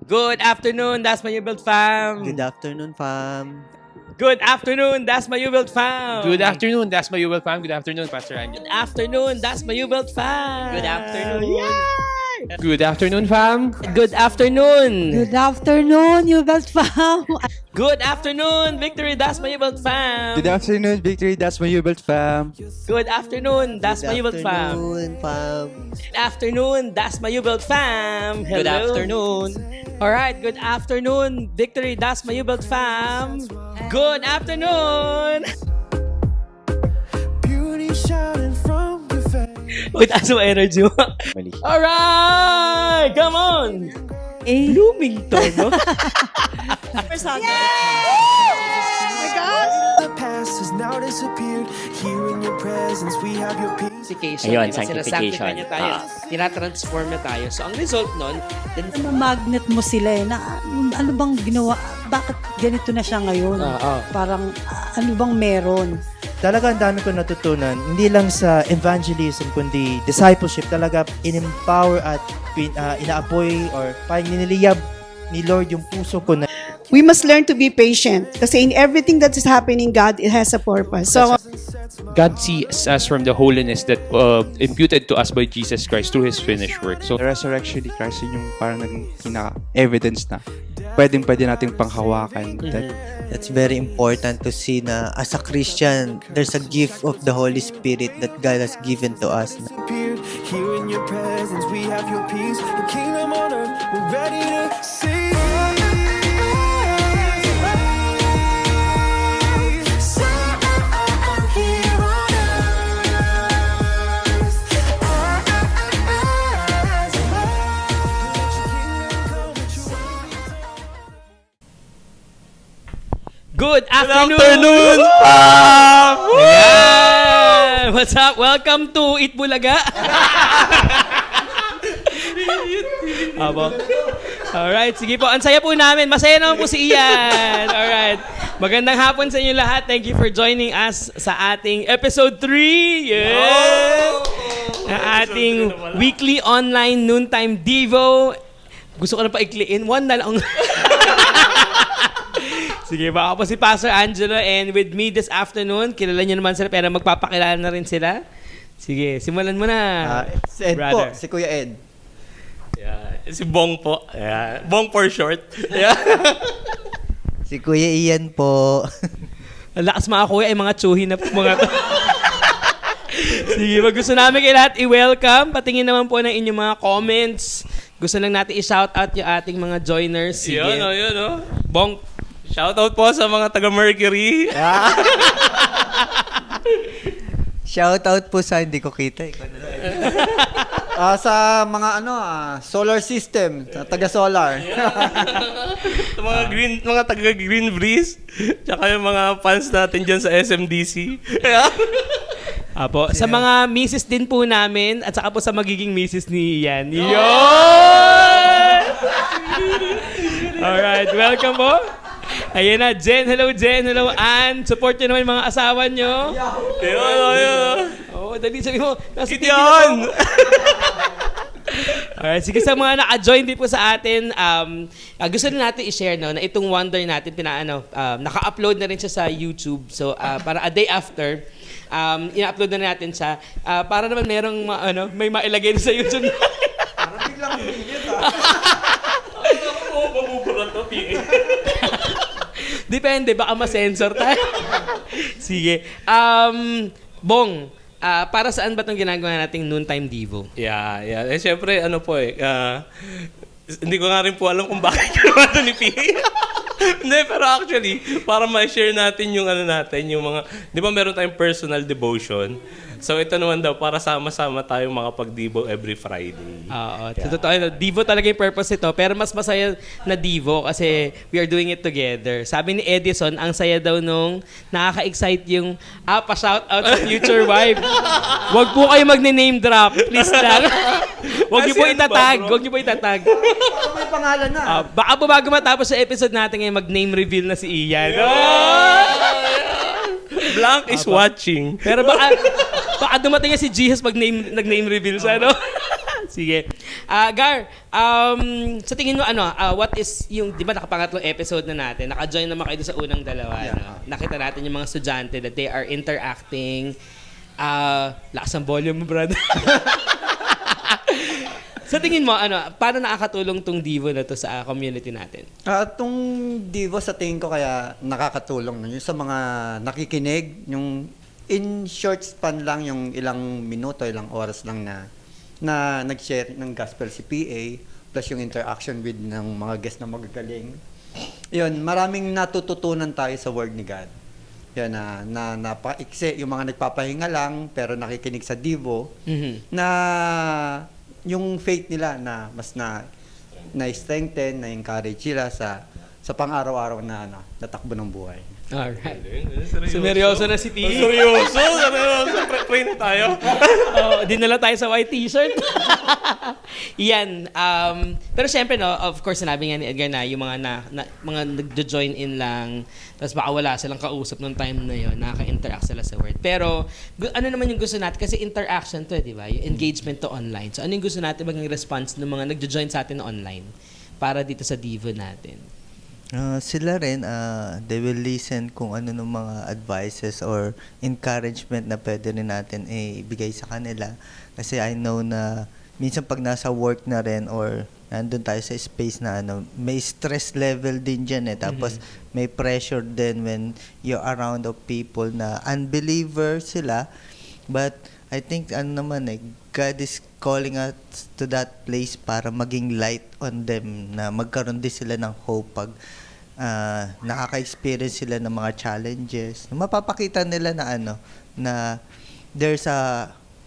Good afternoon, that's my U-Build fam. Good afternoon, fam. Good afternoon, that's my U-Build fam. Good afternoon, that's my U-Build fam. Good afternoon, Pastor Angel. Good afternoon, that's my U-Build fam. Good afternoon. Yay! Good afternoon, fam. Good afternoon. Good afternoon, U-Belt fam. Good afternoon, Victory, that's my U-Build fam. Good afternoon, Victory. That's my U-Build fam. Good afternoon, that's my U-Build fam. Afternoon, fam. Good afternoon, that's my U-Build fam. Hello. Good afternoon. All right, good afternoon, Victory, that's my U-Build fam. Good afternoon. Beauty shining from your face. Wait, aso energy mo. Mali. All right, come on. Eh, Bloomington, no? The past has now disappeared. Here in your presence, we have your peace. Sanctification. Ayun, diba? sanctification. Sinasanctify niya tayo. Tinatransform na tayo. So, ang result nun, then, magnet mo sila eh, na ano bang ginawa, bakit ganito na siya ngayon? Parang ano bang meron? Talaga ang dami ko natutunan, hindi lang sa evangelism, kundi discipleship. Talaga in-empower at inaapoy or parang niniliyab ni Lord yung puso ko na We must learn to be patient kasi in everything that is happening, God, it has a purpose. So, God sees us from the holiness that imputed to us by Jesus Christ through His finished work. So, The resurrection ni Christ yun yung parang naging evidence na pwede nating panghawakan. That's very important to see na as a Christian, there's a gift of the Holy Spirit that God has given to us. Appeared. Here in your presence, we have your peace. Your kingdom on earth, we're ready to see. good afternoon, fam! Ayan! What's up? Welcome to Eat Bulaga. Abo. Alright, sige po. Ang saya po namin. Masaya naman po si Ian. Alright. Magandang hapon sa inyo lahat. Thank you for joining us sa ating episode 3. Yeah! Ang ating weekly online noontime Devo. Gusto ko na paikliin. 1 na lang. Sige, baka po si Pastor Angelo and with me this afternoon, kilala niyo naman sila pero magpapakilala na rin sila. Sige, simulan mo na. si Ed brother. po, si Kuya Ed. Si Bong po. Bong for short. Yeah. Si Kuya Ian po. Ang lakas mga kuya, ay mga tsuhi na po mga to. Sige, gusto namin kayo lahat i-welcome. Patingin naman po ng inyong mga comments. Gusto lang natin i-shoutout yung ating mga joiners. Sige. Yun, oh. Bong, Shoutout po sa mga taga-Mercury. Shoutout po sa hindi ko kita. Sa mga solar system, sa taga-solar. Sa mga taga-Green Breeze. Tsaka yung mga fans natin dyan sa SMDC. Apo, sa mga misis din po namin at saka po sa magiging misis ni Ian. Yun! Alright, welcome po. Ayan na, Jen. Hello, Jen. Hello, Ann. Support nyo naman yung mga asawa nyo. Yun. Oo, dali sabi mo. Nasa TV Yun! na po. Alright, sige sa mga naka-join din po sa atin, gusto rin natin i-share na itong Wonder natin, naka-upload na rin siya sa YouTube. So, para a day after, ina-upload na natin siya. Para naman merong may mailagay sa YouTube. Parang biglang humilit Mabuburat to, Depende, baka ma-sensor tayo. Sige. Bong, para saan ba itong ginagawa nating noontime Devo? Yeah. Siyempre, hindi ko nga rin po alam kung bakit ginawa ito ni P. Hindi, pero actually, para ma-share natin yung yung mga, di ba meron tayong personal devotion? So ito naman daw, para sama-sama tayong makapag-Devo every Friday. Oo. Yeah. Totoo, Devo talaga yung purpose ito. Pero mas masaya na Devo kasi we are doing it together. Sabi ni Edison, ang saya daw nung nakaka-excite yung pa-shoutout sa future wife. Huwag po kayo magne-name drop. Please lang. Huwag niyo po itatag. Huwag niyo po itatag. Parang may pangalan na. Baka po bago matapos sa episode natin ngayon, mag-name reveal na si Ian. Blank is watching. Pero baka dumating nga si Jesus pag nag-name reveal sa Sige. Gar, sa tingin mo, what is yung, di ba nakapangatlong episode na natin, naka-join naman kayo doon sa unang dalawa. No? Nakita natin yung mga estudyante that they are interacting. Lakas ang volume mo, brad. Sa tingin mo, paano nakakatulong tong Divo na to sa community natin? Itong Divo sa tingin ko kaya nakakatulong yung sa mga nakikinig, yung in short span lang, yung ilang minuto, ilang oras lang na nag-share ng gospel si PA, plus yung interaction with ng mga guests na magagaling. Yun, maraming natututunan tayo sa Word ni God. Yan, na napaiksi, yung mga nagpapahinga lang, pero nakikinig sa Divo, na yung faith nila na mas na-strengthen, na-encourage sila sa pang-araw-araw na natakbo ng buhay. Alright. Sumeryoso na si P. Seryoso? Pray na tayo. Dinala tayo sa white t-shirt. Yan. Pero syempre, no, of course, sinabi nga ni Edgar na yung mga mga nagjo-join in lang, tapos baka wala silang kausap nung time na yun, nakaka-interact sila sa Word. Pero, ano naman yung gusto natin? Kasi interaction to, di ba? Yung engagement to online. So, ano yung gusto natin maging response ng mga nagjo-join sa atin online para dito sa Divo natin? Sila rin, they will listen kung ano ng mga advices or encouragement na pwede rin natin ibigay sa kanila. Kasi I know na minsan pag nasa work na rin or nandun tayo sa space na may stress level din dyan Tapos may pressure din when you're around of people na unbeliever sila. But I think God is calling us to that place para maging light on them, na magkaroon din sila ng hope pag nakaka-experience sila ng mga challenges. Mapapakita nila na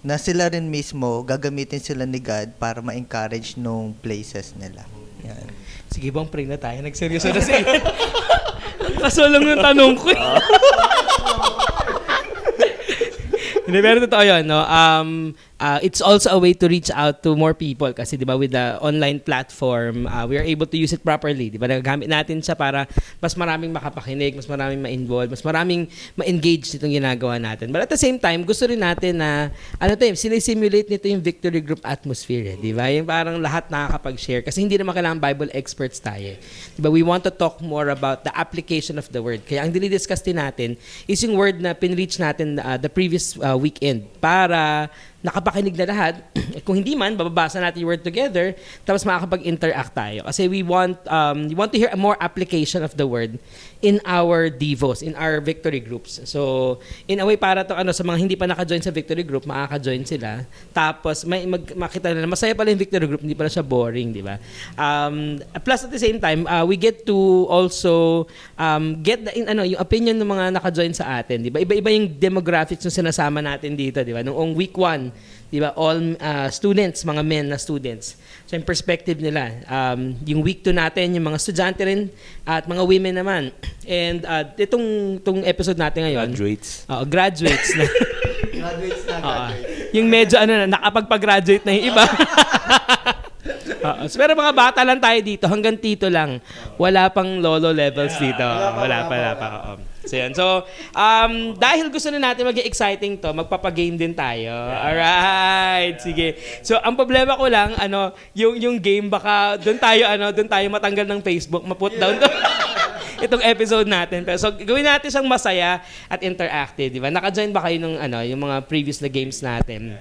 na sila rin mismo gagamitin sila ni God para ma-encourage nung places nila. Yan. Sige bang pray na tayo? Nagseryoso na siya. Kasulong yung tanong ko. Hindi, pero totoo yun, no? It's also a way to reach out to more people kasi, di ba, with the online platform, we are able to use it properly. Di ba, nagagamit natin siya para mas maraming makapakinig, mas maraming ma-involve, mas maraming ma-engage nitong ginagawa natin. But at the same time, gusto rin natin na, sinisimulate nito yung victory group atmosphere, di ba? Yung parang lahat nakakapag-share kasi hindi naman kailangan Bible experts tayo. Di ba, we want to talk more about the application of the word. Kaya ang dinidiscuss din natin is yung word na pinreach natin the previous weekend para nakapakinig na lahat. Kung hindi man, bababasa natin yung word together, tapos makakapag-interact tayo. Kasi we want to hear more application of the word in our devos, in our victory groups. So, in a way, para to sa mga hindi pa naka-join sa victory group, makaka-join sila. Tapos, makita na masaya pala yung victory group, hindi pala siya boring, di ba? Plus, at the same time, we get to also get yung opinion ng mga naka-join sa atin, di ba? Iba-iba yung demographics yung sinasama natin dito, di ba? Noong week 1, di ba, all students, mga men na students. So, yung perspective nila, yung week 2 natin, yung mga estudyante rin, at mga women naman. And itong episode natin ngayon, Graduates. Graduates na. Graduates na. Yung medyo nakapagpa-graduate na yung iba. Pero mga bata lang tayo dito, hanggang tito lang. Wala pang lolo levels dito. Wala pa. So, yan. So, dahil gusto na natin maging exciting to, magpapagame din tayo. Alright, sige. So, ang problema ko lang, yung game baka doon tayo matanggal ng Facebook, ma-put down to. Itong episode natin. So, gawin natin siyang masaya at interactive, di ba? Naka-join ba kayo ng yung mga previous na games natin?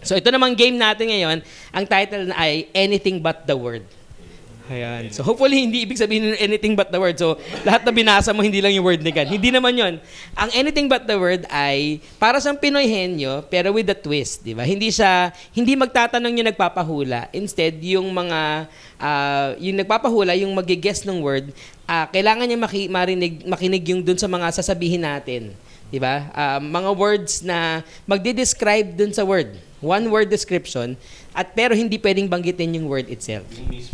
So, ito namang game natin ngayon, ang title na ay Anything But the Word. Ayan. So, hopefully, hindi ibig sabihin ng anything but the word. So, lahat na binasa mo, hindi lang yung word ni God. Hindi naman yon. Ang anything but the word ay para sa Pinoy henyo, pero with a twist, di ba? Hindi magtatanong yung nagpapahula. Instead, yung yung nagpapahula, yung mag-guess ng word, kailangan niya makinig yung dun sa mga sasabihin natin. Di ba? Mga words na magde-describe dun sa word. One word description, pero hindi pwedeng banggitin yung word itself.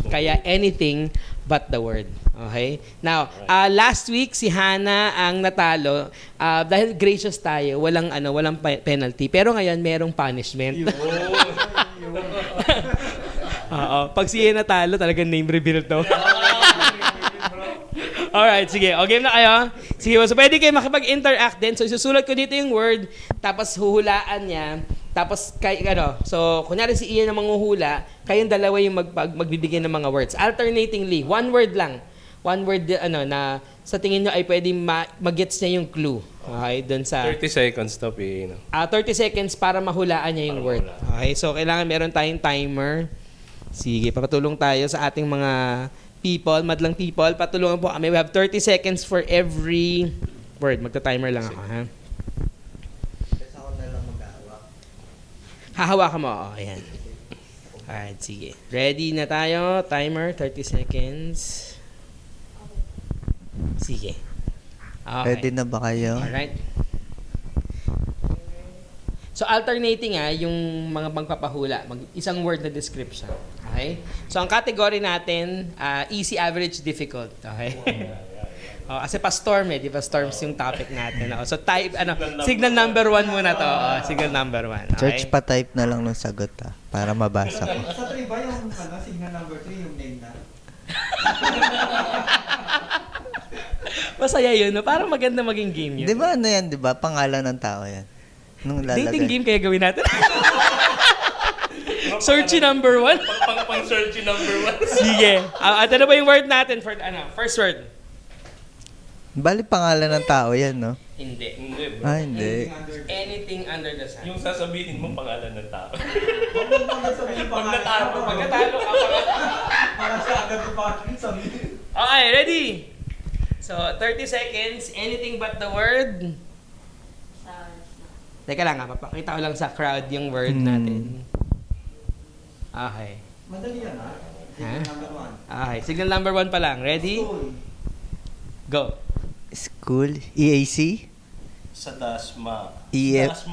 Kaya anything but the word. Okay? Now, last week si Hannah ang natalo dahil gracious tayo, walang penalty. Pero ngayon merong punishment. Pag siya natalo, talagang name reveal to. Alright, sige. O, game na kayo. Sige, so pwede kayo makipag-interact din. So, isusulat ko dito yung word, tapos huhulaan niya. Tapos, so, kunyari si Ian ang manghuhula, kayong dalawa yung magbibigay ng mga words. Alternatingly, one word lang. One word, na sa tingin nyo ay pwedeng mag-gets niya yung clue. Okay, dun sa... 30 seconds to, P. 30 seconds para mahulaan niya yung word. Okay, so kailangan meron tayong timer. Sige, papatulong tayo sa ating mga madlang people. Patulungan po kami. We have 30 seconds for every word. Magta-timer lang ako, ha? Hahawakan mo. Oo, ayan. Alright, sige. Ready na tayo. Timer, 30 seconds. Sige. Okay. Ready na ba kayo? Alright. So, alternating yung mga magpapahula. Isang word na description. Okay? So, ang category natin, easy, average, difficult. Okay? Kasi pa-storm di ba? Storms yung topic natin. So, signal number 1 muna to. Signal number 1. Okay? Church pa type na lang ng sagot para mabasa ko. Sa 3 ba yung signal number 3 yung name na? Masaya yun, no? Parang maganda maging game yun. Di ba yan, di ba? Pangalan ng tao yan. Nung Dating game kaya gawin natin. Searchy number 1. Pang-searchy number 1. Sige. At ano ba yung word natin for first word? Bali pangalan ng tao yan, no? Hindi. Hindi, bro. Hindi. Anything under the sun. Yung sasabihin mo pangalan ng tao. Pag natalo ka, okay, ready? So, 30 seconds. Anything but the word. Teka lang papakita ko lang sa crowd yung word natin. Okay. Madali yan Signal number 1. Okay, signal number 1 pa lang. Ready? Go. School, EAC, Sa Dasma. FEBIHS,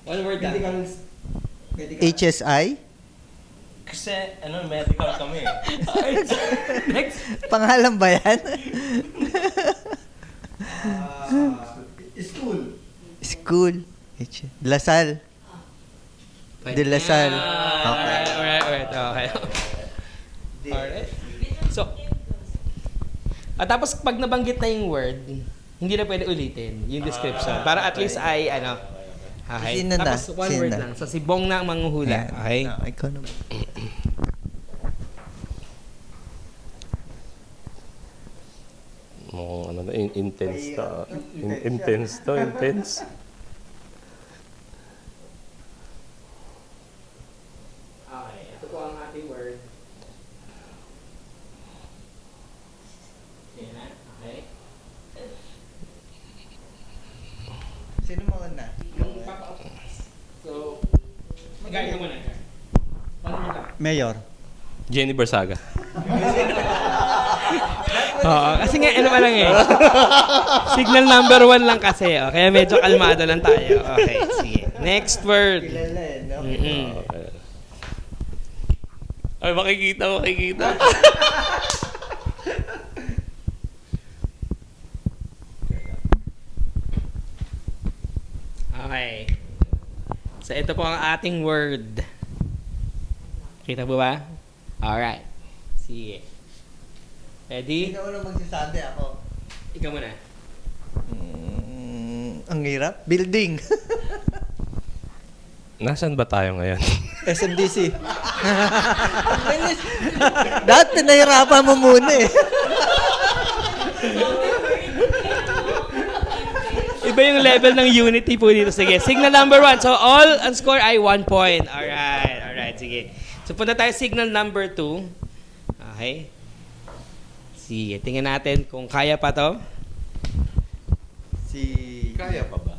One word lang. HSI. Kasi, medical kami. Next. Pangalan ba yan? School. Lasal. De Lasal. Okay. Alright. Okay. Alright. So, tapos pag nabanggit na yung word, hindi na pwede ulitin yung description. Para at least ay, okay. Sino na? Tapos one Sino word na? lang. So, si Bong na ang manghuhula. Okay? Ikaw na. Intense to. Intense. Okay. Ito po ang ating word. Yan na. Okay. Sino mo na? Yung So, mag-guide ka muna. One word lang. Mayor. Jenny Barsaga. Kasi nga, pa lang Signal number 1 lang kasi. Kaya medyo kalmado lang tayo. Okay, sige. Next word. Kilala no? Okay. Ay, makikita. Okay. So, ito po ang ating word. Kita po ba? Alright. Sige. Ready? Ikaw na magsasabi ako. Ikaw muna. Ang hirap. Building. Nasaan ba tayo ngayon? SMDC. Dati nahirapan mo muna eh. Iba yung level ng unity po dito. Sige. Signal number 1. So, all ang score ay 1 point. Alright. Sige. So, punta tayo signal number 2. Okay. Sige. Tingnan natin kung kaya pa to. Kaya pa ba?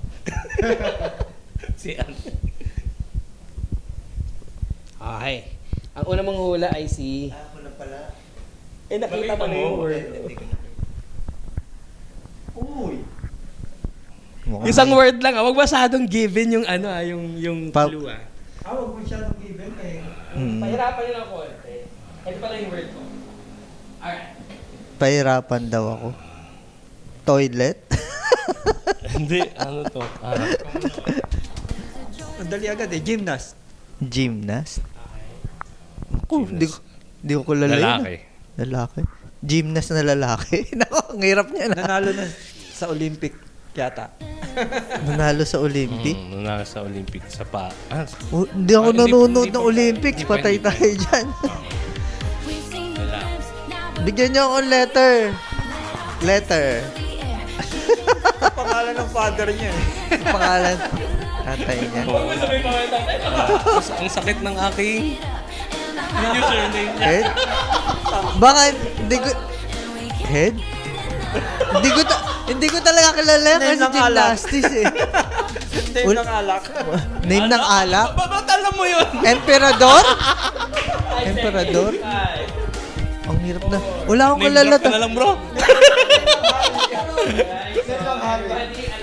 Okay. Ang unang manghula ay si... Ako na pala. nakita mo na yung word. Uy. Isang word lang. Huwag masyadong given yung yung clue Huwag mo siya given eh. Pahirapan nyo ng konti. Ito pala yung word ko. Alright. Pahirapan daw ako. Toilet. Hindi, ano to? Madali agad gymnast. Gymnast. Hindi ko kilala yun. Lalaki. Lalaki. Gymnast na lalaki. Naku, ang hirap niya na. Nanalo na sa Olympic yata. Nanalo sa Olympic. Nanalo sa Olympic sa Hindi ako hindi- nanonood hindi ng pa- Olympics. hindi pa- Patay hindi pa. tayo dyan. Wala. Bigyan niyo ako ng letter. Letter. Pangalan ng father niya eh. Pangalan. Tatay niya. Ang sakit ng aking username niya. Head? Baka hindi ko... Head? Hindi ko talaga kilala yan Name kasi ng alak. gymnastics eh. Name ng alak. Name ng alak? Ba't alam mo yun? Emperador? Emperador? Ang hirap na. Wala akong Name kilala. drop ka na lang, bro. Alam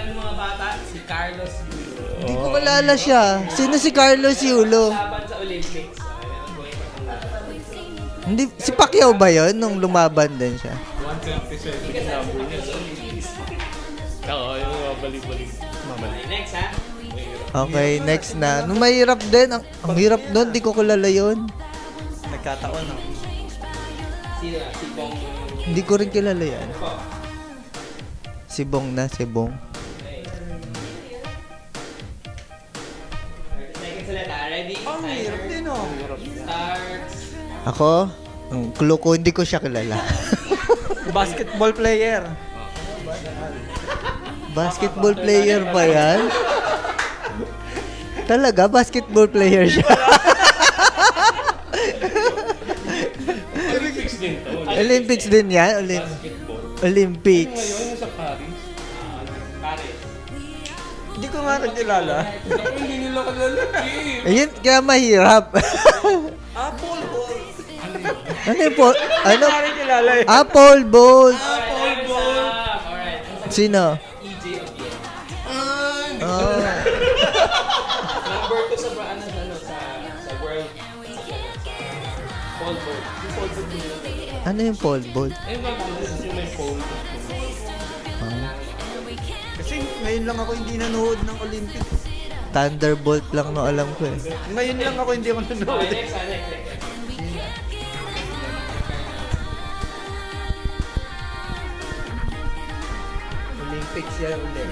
ng mga bata, si Carlos Yulo. Hindi ko kilala siya. Sino si Carlos Yulo? Laban sa Olympics. Hindi, si Pacquiao ba yun nung lumaban din siya? 127 number niya sa Olympics. Oo, yung mga balik-balik. Next, ha? Okay, next na. Nung mahirap din. Ang hirap doon, di ko kilala yun. Nagkataon no? Sino? Si Bong. Hindi ko rin kilala yan. Si Bong na, si Bong. 30 seconds ulit, ha? Ready? Ang hirap din oh. Starts. Ako, ang clue ko, hindi ko siya kilala. Basketball player. Basketball player ba yan? Talaga, basketball player siya. Olympics din to. Olympics din yan? Olympics. Ngayon, sa Paris. Paris. Hindi ko nga nagkilala. Hindi nila kalala. Ayun, kaya mahirap. Apple ball. Ano yung Paul? Ano? Hindi ko rin kilala eh. Paul Ball. Alright. Sino? EJ Obiel. Oh. Number 2 sa sa world. Pole vault. Yung pole vault nila. Ano yung Paul Ball? Eh, yung may phone. Kasi ngayon lang ako hindi nanood ng Olympics. Thunderbolt lang no alam ko eh. Ngayon lang ako hindi ako nanood. Next. Olympics yan ulit.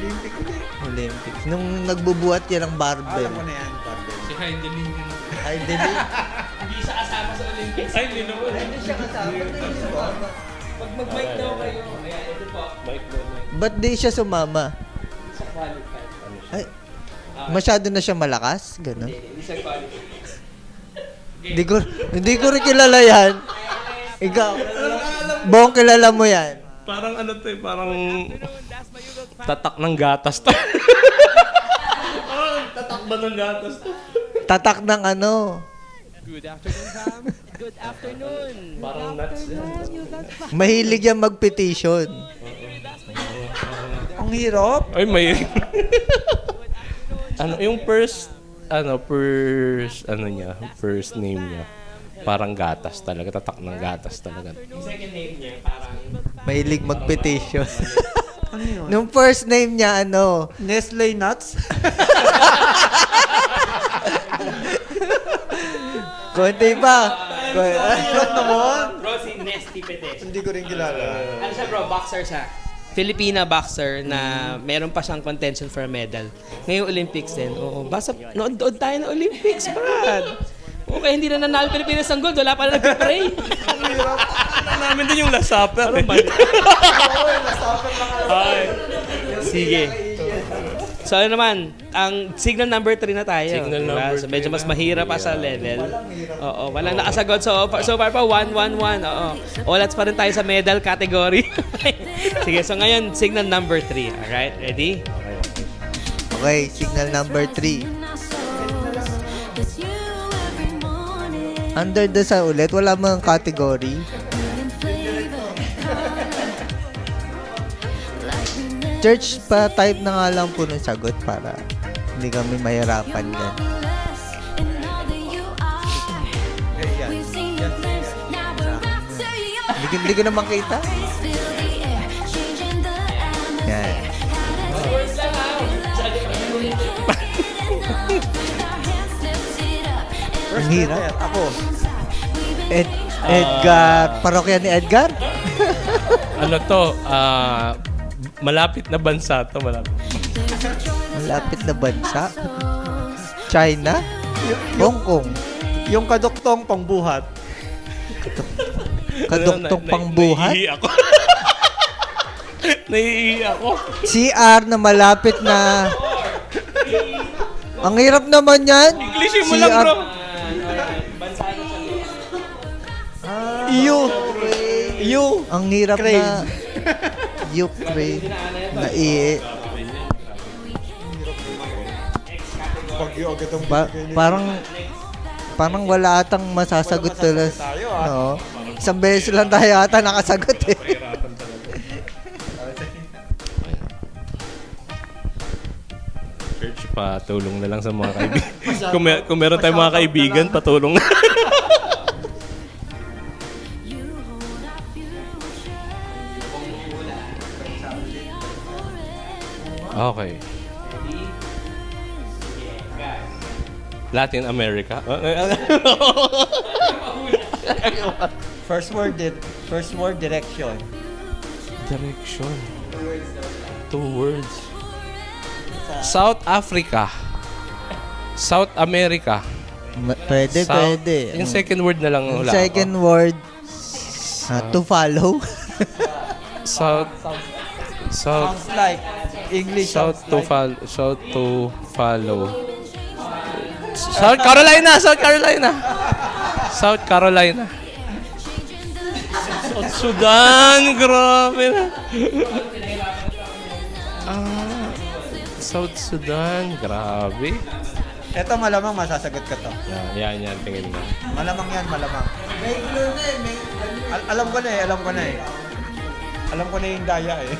Olympics. Nung nagbubuhat yan ng barbell. Alam ko na yan, Pablo. Si Heidelin yun. Ay, dili. Hindi siya kasama sa Olympics. Ay, hindi naman. Hindi siya kasama. Pag mag-bike daw kayo, ayan, ito po. Bike daw. Ba't di siya sumama? Sa qualify. Ay, masyado na siya malakas? Ganon. Hindi siya qualify. Hindi ko rin kilala yan. Ikaw, Bong, kilala mo yan. Parang ano to eh, parang tatak ng gatas to. Parang tatak ba ng gatas to? Tatak ng ano. Good afternoon. Parang nuts yan. Mahilig yan mag-petition. Ang hirap. Ay, may... yung first name niya. Parang gatas talaga. Tatak ng gatas talaga. Yung second name niya, parang... Mahilig mag-petition. Ano yun? Nung first name niya, ano? Nestle Nuts? Konti pa. Hirap naman. Bro, si Nesty Petes. Hindi ko rin kilala. Ano siya bro? Boxer siya. Filipina boxer na meron pa siyang contention for a medal. Ngayong Olympics din. Oo. Basta nood tayo ng Olympics, Brad. Okay, hindi na nanalo Pilipinas ng gold. Wala pa na nag-pray. Namin din yung Last Supper. Ay. Sige. So ano naman, ang signal number 3 na tayo. Signal diba? number So medyo 3 mas na. mahirap pa sa level. Oo, walang nakasagot. So far pa 1-1-1. Oo. Olats pa rin tayo sa medal category. Sige, so ngayon signal number 3. Alright, ready? Okay, signal number 3. Under the sa ulit, wala mga category. Church pa type na nga lang po ng sagot para hindi kami mahirapan yan. Hindi ko na makita. Yan. Ang hirap. Ako. Edgar. Parokya ni Edgar? Ano to? Malapit na bansa to, malapit. Malapit na bansa? China? Hong Kong? Yung kaduktong pangbuhat. Kaduktong pangbuhat? Naiihi ako. Naiihi ako. CR na malapit na... Ang hirap naman yan. Englishin mo lang, bro. You. Ang hirap Ukraine. na... Ukraine. Na parang wala atang masasagot tulos. No? Isang beses lang tayo ata nakasagot eh. Church, patulong na lang sa mga kaibigan. Kung meron tayong mga kaibigan, patulong na. Okay. Latin America. First word direction. Direction. 2 words. South Africa. South America. Pwede, South, pwede. Yung second word na lang Yung wala. second word, to follow. South. Sounds like English. South to follow. South to follow. South Carolina. South Carolina. South Carolina. South Sudan. Grabe na. South Sudan. Grabe. Ito malamang masasagot ka to. Yan. Tingin mo. Malamang yan, malamang. Alam ko na eh. Alam ko na yung daya eh.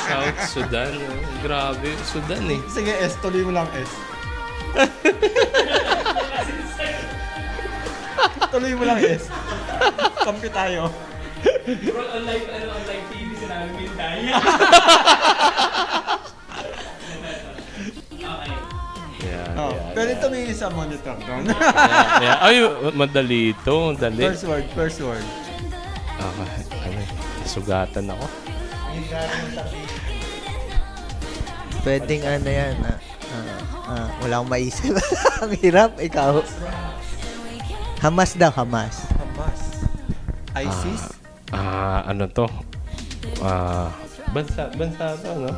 South Sudan. Grabe. Sudan eh. Sige, S. Tuloy mo lang S. Tuloy mo lang S. Kampi tayo. Bro, online TV sinabi mo yung daya. Oh, pwede tumingin sa monitor doon. Yeah. Ay, madali ito. Madali. First word. Okay. Ano? Sugatan ako. Pwedeng ano yan. Wala akong maisip. Ang hirap, ikaw. Hamas daw, Hamas. ISIS? Ano to? Bansa to, no?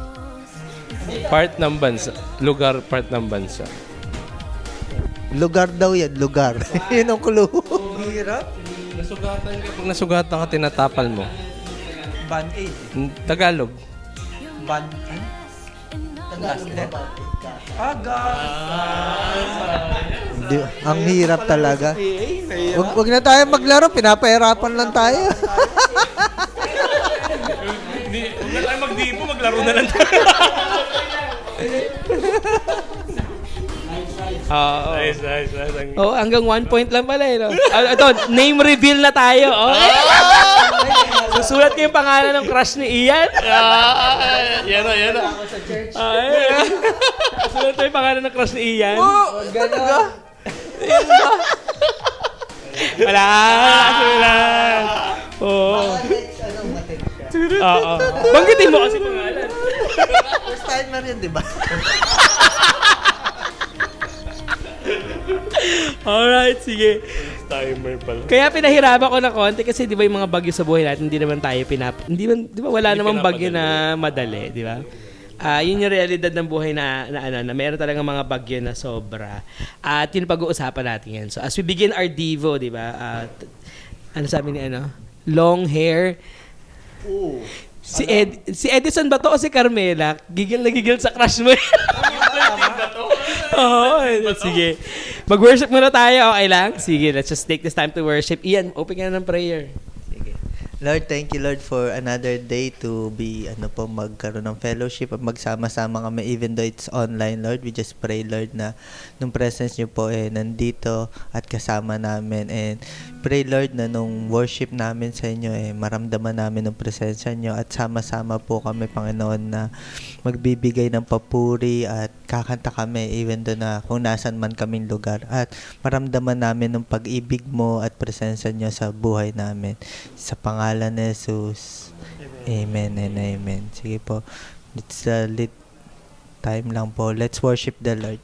Part ng bansa. Lugar, part ng bansa. Lugar daw yan, lugar. Yun ang clue. Hirap? Nasugatan ka. Pag nasugatan ka, tinatapal mo. Band-aid. Tagalog. Band-aid? Tagalog. Hindi, ang hirap talaga. Wag na tayo maglaro, pinapahirapan lang tayo. Huwag na tayo magdipo, maglaro na lang tayo. Nice. Oh, hanggang 1 point lang pala eh. No? Ito, name reveal na tayo. Okay. Susulat ko yung pangalan ng crush ni Ian. Yan na. Susulat ko yung pangalan ng crush ni Ian. Wala. Sulat. Oo. Banggitin mo kasi pangalan. First time na rin, di ba? Alright, sige. Timer pala. Kaya pinahirapan ko na konti kasi 'di ba yung mga bagyo sa buhay natin hindi naman tayo di ba wala namang bagyo na madali, 'di ba? Yun yung realidad ng buhay na meron talagang mga bagyo na sobra. At yun pag-uusapan natin yan. So as we begin our Devo, 'di ba? Ano sabi ni long hair. Si Edison ba to o si Carmela? Gigil na gigil sa crush mo. Sige. Mag-worship muna tayo, okay lang? Sige, let's just take this time to worship. Ian, open ka na ng prayer. Sige. Lord, thank you Lord for another day to be magkaroon ng fellowship at magsama-sama kami even though it's online, Lord. We just pray, Lord, na nung presence niyo po nandito at kasama namin, and pray, Lord, na nung worship namin sa inyo maramdaman namin ng presensya niyo at sama-sama po kami, Panginoon, na magbibigay ng papuri at kakanta kami even though na kung nasan man kaming lugar, at maramdaman namin ng pag-ibig mo at presensya niyo sa buhay namin. Sa pangalan ni Jesus. Amen and amen. Sige po. It's a lit time lang po. Let's worship the Lord.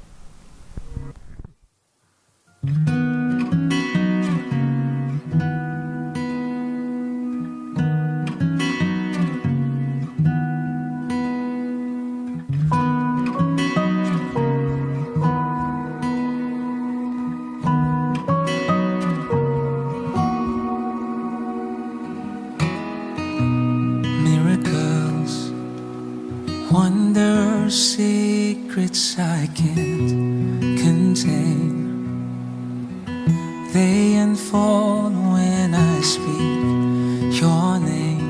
Miracles, wonders, secrets I can't contain. They unfold when I speak your name.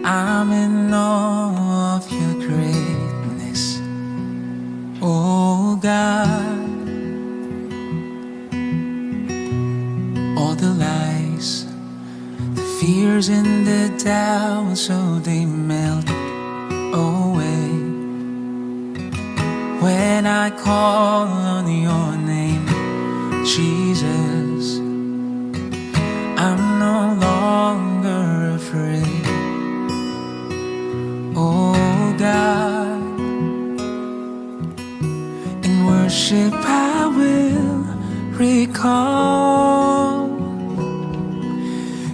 I'm in awe of your greatness, oh God. All the lies, the fears and the doubts, so they melt away when I call on your name, Jesus. I'm no longer afraid, oh God. In worship I will recall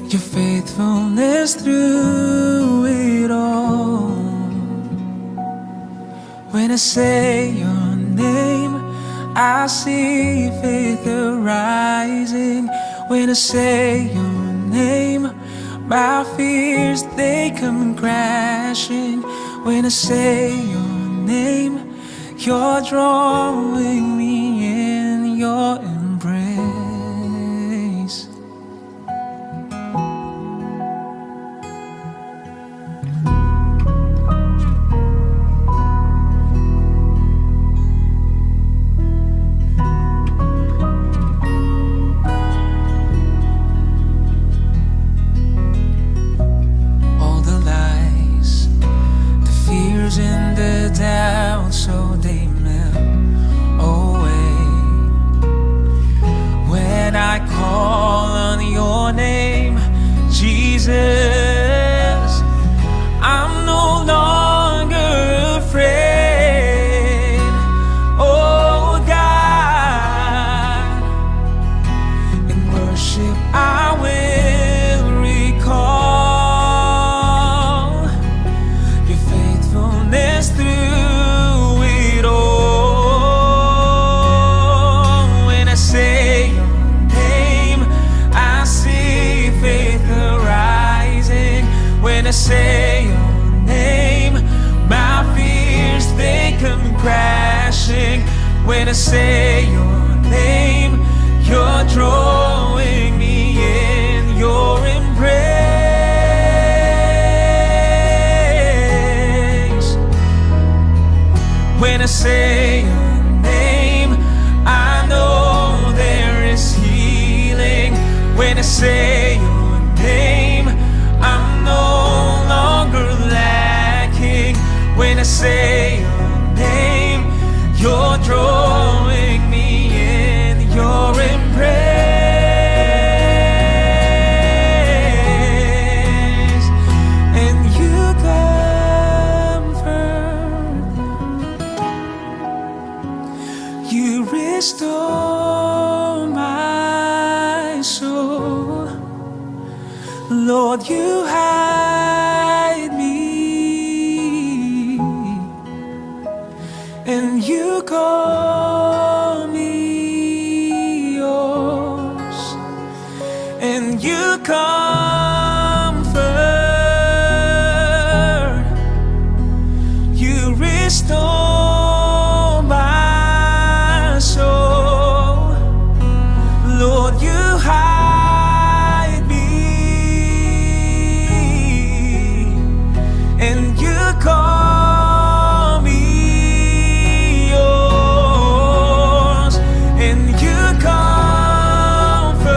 your faithfulness through it all. When I say your name, I see faith arising. When I say your name, my fears, they come crashing. When I say your name, you're drawing me in your embrace. All the lies, the fears and the doubts, so they melt away when I call on your name, Jesus. I'm no longer afraid, oh God. In worship I will recall your faithfulness through it all. When I say your name, I see faith arising. When I say your name, my fears, they come crashing. When I say your name, you're drawing me in your embrace. When I say your name, I know there is healing. When I say your name, I'm no longer lacking. When I say your name, you're drawing me in your embrace. And you comfort, you restore my soul. Lord, you hide me, and you call me yours, and you comfort, you restore my soul. Lord, you hide me, and you call me yours, and you comfort,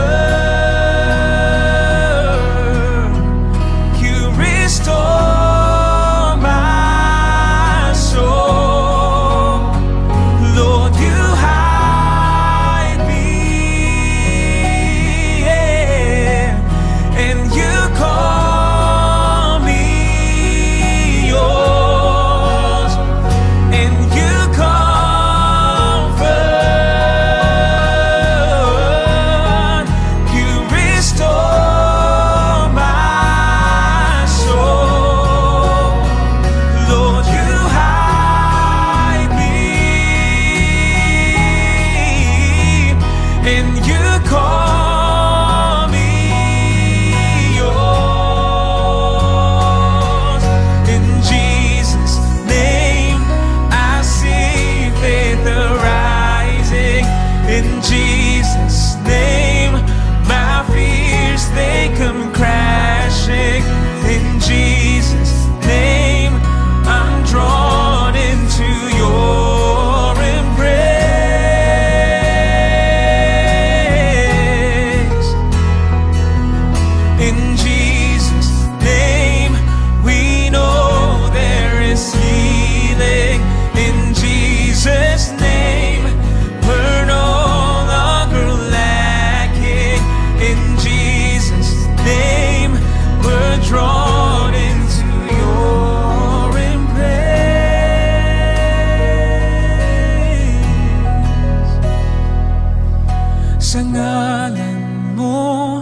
Sa ngalan mo,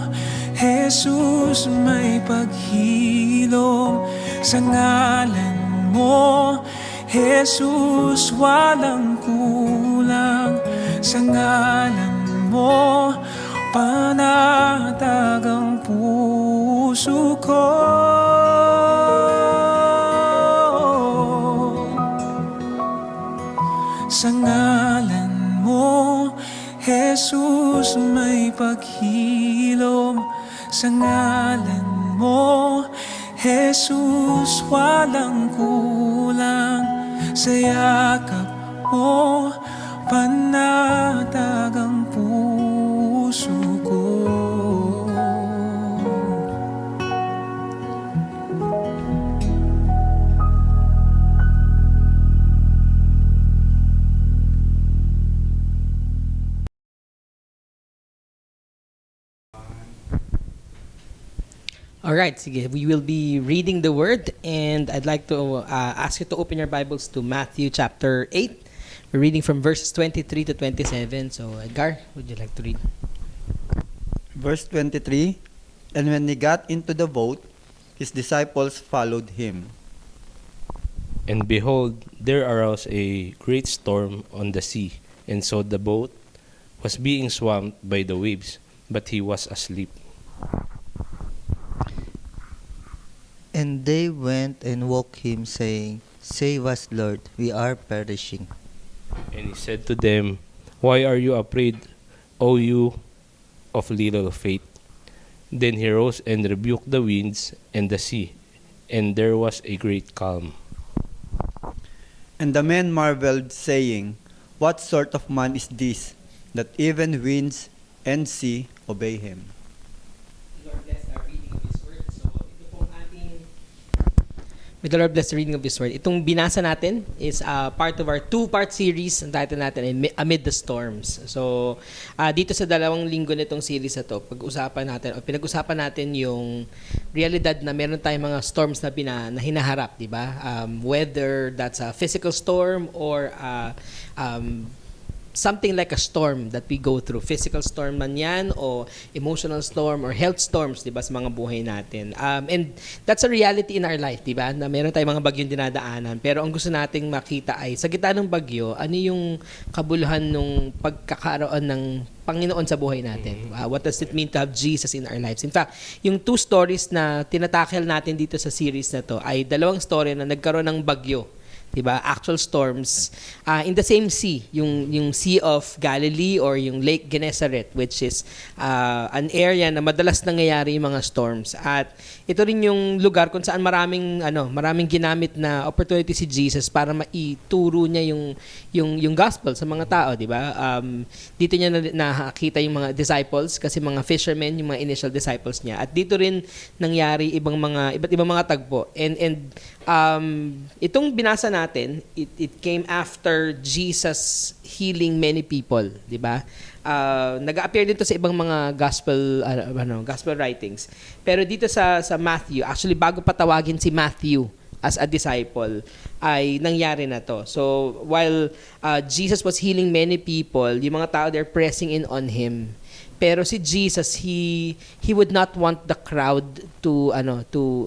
Jesus, may paghilom. Sa ngalan mo, Jesus, walang kulang. Sa ngalan mo, panatag ang puso ko. Sa ngalan mo, Jesus, may paghilom. Sa ngalan mo, Jesus, walang kulang. Sa yakap mo, panatag ang puso ko. All right, sige. We will be reading the word, and I'd like to ask you to open your Bibles to Matthew chapter 8. We're reading from verses 23 to 27. So, Edgar, would you like to read? Verse 23, and when he got into the boat, his disciples followed him. And behold, there arose a great storm on the sea, and so the boat was being swamped by the waves, but he was asleep. And they went and woke him, saying, Save us, Lord, we are perishing. And he said to them, Why are you afraid, O you of little faith? Then he rose and rebuked the winds and the sea, and there was a great calm. And the men marveled, saying, What sort of man is this, that even winds and sea obey him? Lord bless our reading of His Word. So, ito pong ating... May the Lord bless the reading of His Word. Itong binasa natin is part of our two-part series. Ang title natin ay Amid the Storms. So, dito sa 2 linggo nitong series na to, pag-usapan natin, o pinag-usapan natin yung realidad na meron tayong mga storms na hinaharap, di ba? Whether that's a physical storm or something like a storm that we go through. Physical storm man yan, o emotional storm, or health storms, di ba, sa mga buhay natin. And that's a reality in our life, di ba? Na meron tayong mga bagyong dinadaanan. Pero ang gusto nating makita ay, sa gitna ng bagyo, ano yung kabuluhan ng pagkakaroon ng Panginoon sa buhay natin? What does it mean to have Jesus in our lives? In fact, yung 2 stories na tinatakel natin dito sa series na to ay 2 story na nagkaroon ng bagyo. Diba? Actual storms in the same sea, yung Sea of Galilee or yung Lake Gennesaret, which is an area na madalas nangyayari yung mga storms. At ito rin yung lugar kung saan maraming ginamit na opportunity si Jesus para maituro niya yung gospel sa mga tao, di ba? Dito niya nakita yung mga disciples kasi mga fishermen, yung mga initial disciples niya. At dito rin nangyari iba't ibang mga tagpo. And itong binasa natin, it came after Jesus healing many people, di ba? Nag-appear dito sa ibang mga gospel writings. Pero dito sa Matthew, actually bago patawagin si Matthew as a disciple, ay nangyari na to. So while Jesus was healing many people, yung mga tao, they're pressing in on him. Pero si Jesus, he would not want the crowd to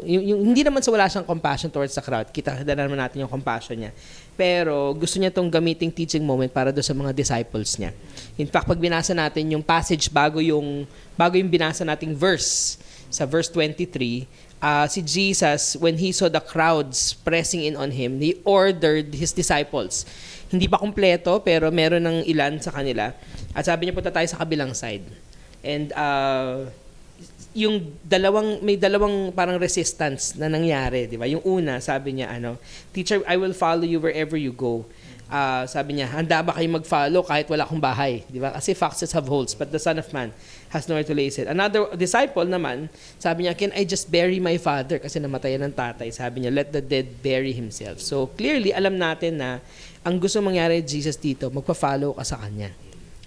hindi naman sa wala siyang compassion towards the crowd. Kita naman natin yung compassion niya. Pero gusto niya tong gamiting teaching moment para do sa mga disciples niya. In fact, pag binasa natin yung passage bago yung binasa nating verse, sa verse 23, si Jesus, when he saw the crowds pressing in on him, he ordered his disciples. Hindi pa kumpleto, pero meron ng ilan sa kanila. At sabi niya, punta tayo sa kabilang side. And may dalawang parang resistance na nangyari, di ba? Yung una, sabi niya, Teacher, I will follow you wherever you go. Sabi niya, handa ba kayo mag-follow kahit wala akong bahay? Di ba? Kasi foxes have holes, but the Son of Man has nowhere to lay his head. Another disciple naman, sabi niya, can I just bury my father? Kasi namatayan ng tatay. Sabi niya, let the dead bury himself. So clearly, alam natin na ang gusto mangyari Jesus dito, magpa-follow ka sa kanya.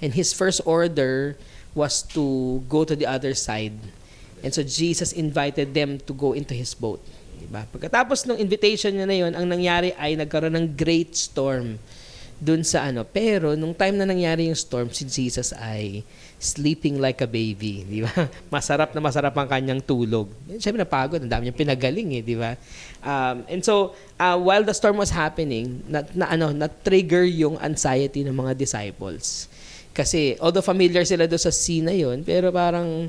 And his first order was to go to the other side. And so Jesus invited them to go into his boat. Diba? Pagkatapos ng invitation niya na yun, ang nangyari ay nagkaroon ng great storm. dun sa ano. Pero nung time na nangyari yung storm, si Jesus ay sleeping like a baby, di ba? Masarap na masarap ang kanyang tulog. Siyempre napagod, ang dami niyang pinagaling di ba? And so while the storm was happening, na-trigger yung anxiety ng mga disciples. Kasi although familiar sila doon sa scene na yun, pero parang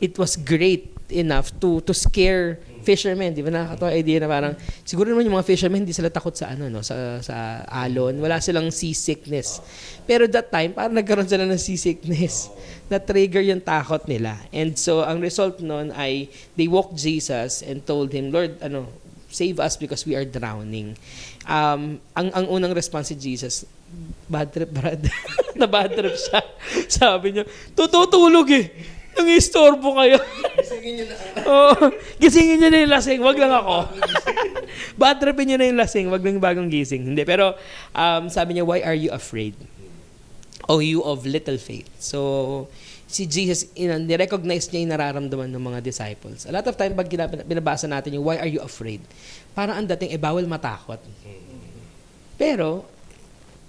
it was great enough to scare fishermen, di ba? Nakakatawa idea na parang siguro naman yung mga fishermen hindi sila takot sa sa alon, wala silang seasickness. Pero that time parang nagkaroon sila ng seasickness. Na-trigger yung takot nila. And so ang result nun ay they woke Jesus and told him, Lord, save us because we are drowning. Ang unang response si Jesus, bad trip, Brad. Na bad trip siya. Sabi niya, tutulog Nang-istorbo kayo. Gisingin niyo na. Gisingin niyo na yung lasing. Wag lang ako. Bad tripin niyo na yung lasing. Wag lang bagong gising. Hindi. Pero sabi niya, why are you afraid? O you of little faith. So, si Jesus, ni-recognize niya yung nararamdaman ng mga disciples. A lot of time, pag binabasa natin yung why are you afraid, parang ang dating, bawal matakot. Pero,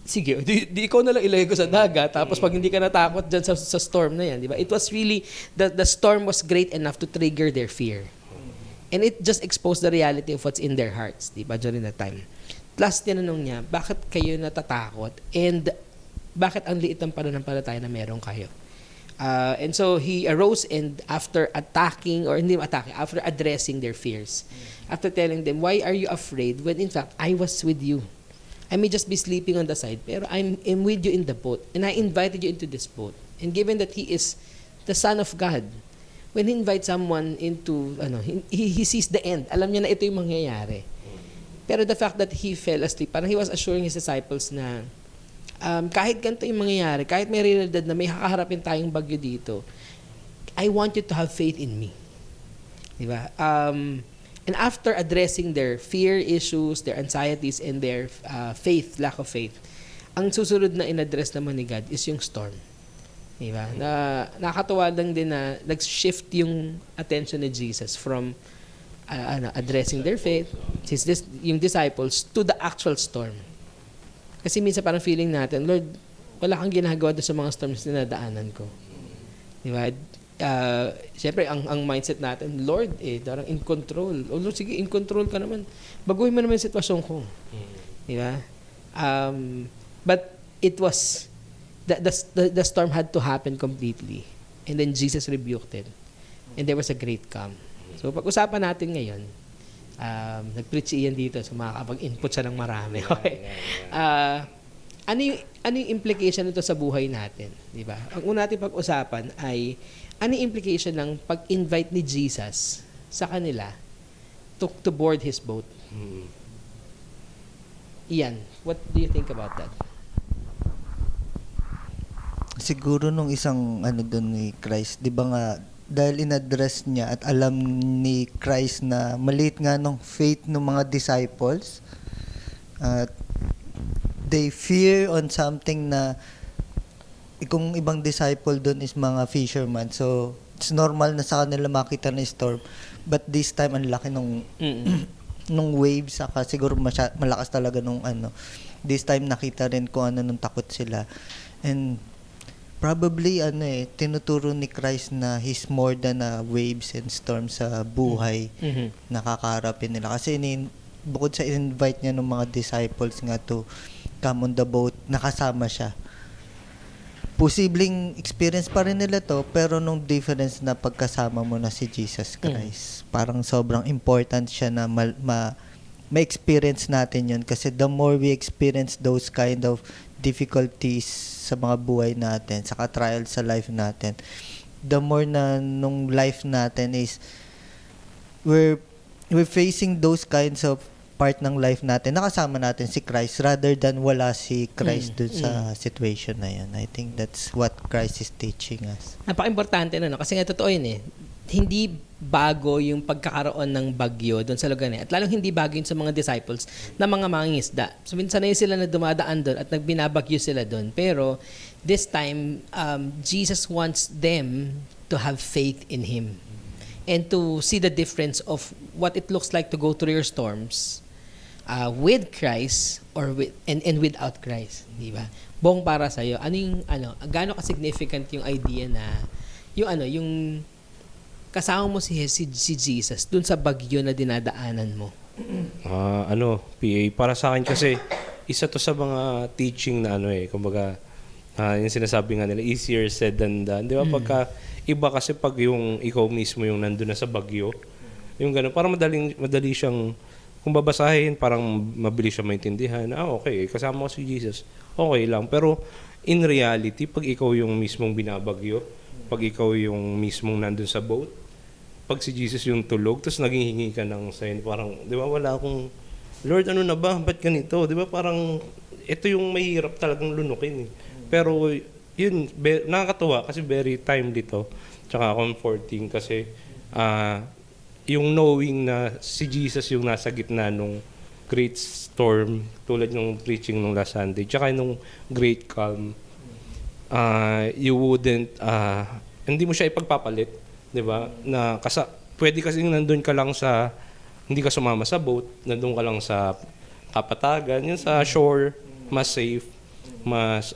sige, di ikaw na lang ilagay ko sa dagat, tapos pag hindi ka natakot dyan sa storm na yan, di ba? It was really, the storm was great enough to trigger their fear. And it just exposed the reality of what's in their hearts, di ba, during that time. Plus, tinanong niya, bakit kayo natatakot? And bakit ang liit ng pananampalataya na meron kayo? And so, he arose and after after addressing their fears, after telling them, why are you afraid when in fact, I was with you? I may just be sleeping on the side, pero I'm with you in the boat. And I invited you into this boat. And given that He is the Son of God, when He invites someone into, He sees the end. Alam niya na ito yung mangyayari. Pero the fact that He fell asleep, parang He was assuring His disciples na, kahit ganito yung mangyayari, kahit may realidad na may kakaharapin tayong bagyo dito, I want you to have faith in me. Diba? And after addressing their fear issues, their anxieties, and their lack of faith, ang susunod na in-address naman ni God is yung storm. Diba? Nakakatuwa lang din na nag-shift yung attention ni Jesus from addressing their faith, yung disciples, to the actual storm. Kasi minsan parang feeling natin, Lord, wala kang ginagawa doon sa mga storms na nadaanan ko. Diba? Siyempre, ang mindset natin, Lord, darang in control. O Lord, sige, in control ka naman. Baguhin mo naman yung sitwasyon ko. Diba? But it was, the storm had to happen completely. And then Jesus rebuked it. And there was a great calm. So, pag-usapan natin ngayon, nag-preach Ian dito, so makakapag-input siya ng marami. Okay? Ano yung implication nito sa buhay natin? Diba? Ang una natin pag-usapan ay ano yung implication ng pag-invite ni Jesus sa kanila to board His boat? Ian, what do you think about that? Siguro nung isang doon ni Christ, di ba nga, dahil in-address niya at alam ni Christ na maliit nga nung faith ng mga disciples, they fear on something na kung ibang disciple doon is mga fisherman, so it's normal na sa kanila makita na storm, but this time ang laki nung nung waves, saka siguro malakas talaga nung this time nakita rin kung nung takot sila. And probably tinuturo ni Christ na He's more than waves and storms sa buhay na kakaharapin nila. Kasi bukod sa invite niya ng mga disciples nga to come on the boat, nakasama siya. Posibleng experience pa rin nila to, pero nung difference na pagkasama mo na si Jesus Christ, parang sobrang important siya na ma-experience natin yun. Kasi the more we experience those kind of difficulties sa mga buhay natin, saka trial sa life natin, the more na nung life natin is we're facing those kinds of part ng life natin, nakasama natin si Christ rather than wala si Christ dun sa situation na yun. I think that's what Christ is teaching us. Napaka-importante kasi nga totoo yun hindi bago yung pagkakaroon ng bagyo doon sa lugar na yun. At lalong hindi bago yun sa mga disciples na mga mangingisda. So minsan na sila na dumadaan doon at nagbinabagyo sila doon. Pero this time, Jesus wants them to have faith in Him and to see the difference of what it looks like to go through your storms with Christ or with and without Christ, di ba? Bong, para sa iyo, gaano ka significant yung idea na yung kasama mo si Jesus dun sa bagyo na dinadaanan mo? PA, para sa akin kasi isa to sa mga teaching na kumbaga yung sinasabi nga nila, easier said than done. Di ba? Pagka iba kasi pag yung ikaw mismo yung nandun na sa bagyo, yung gano'n, parang madali siyang, kung babasahin, parang mabilis siya maintindihan. Okay, kasama ko si Jesus. Okay lang. Pero in reality, pag ikaw yung mismong binabagyo, pag ikaw yung mismong nandun sa boat, pag si Jesus yung tulog, tapos naghihingi ka ng sign, parang, di ba, wala akong, Lord, ano na ba? Ba't ganito? Di ba, parang, ito yung mahirap talagang lunukin. Pero, yun, nakakatuwa kasi very timely to. Tsaka comforting kasi, yung knowing na si Jesus yung nasa gitna nung great storm, tulad ng preaching nung last Sunday, tsaka nung great calm, you wouldn't, hindi mo siya ipagpapalit, di ba? Na pwede kasi nandun ka lang sa, hindi ka sumama sa boat, nandun ka lang sa kapatagan, yun sa shore, mas safe, mas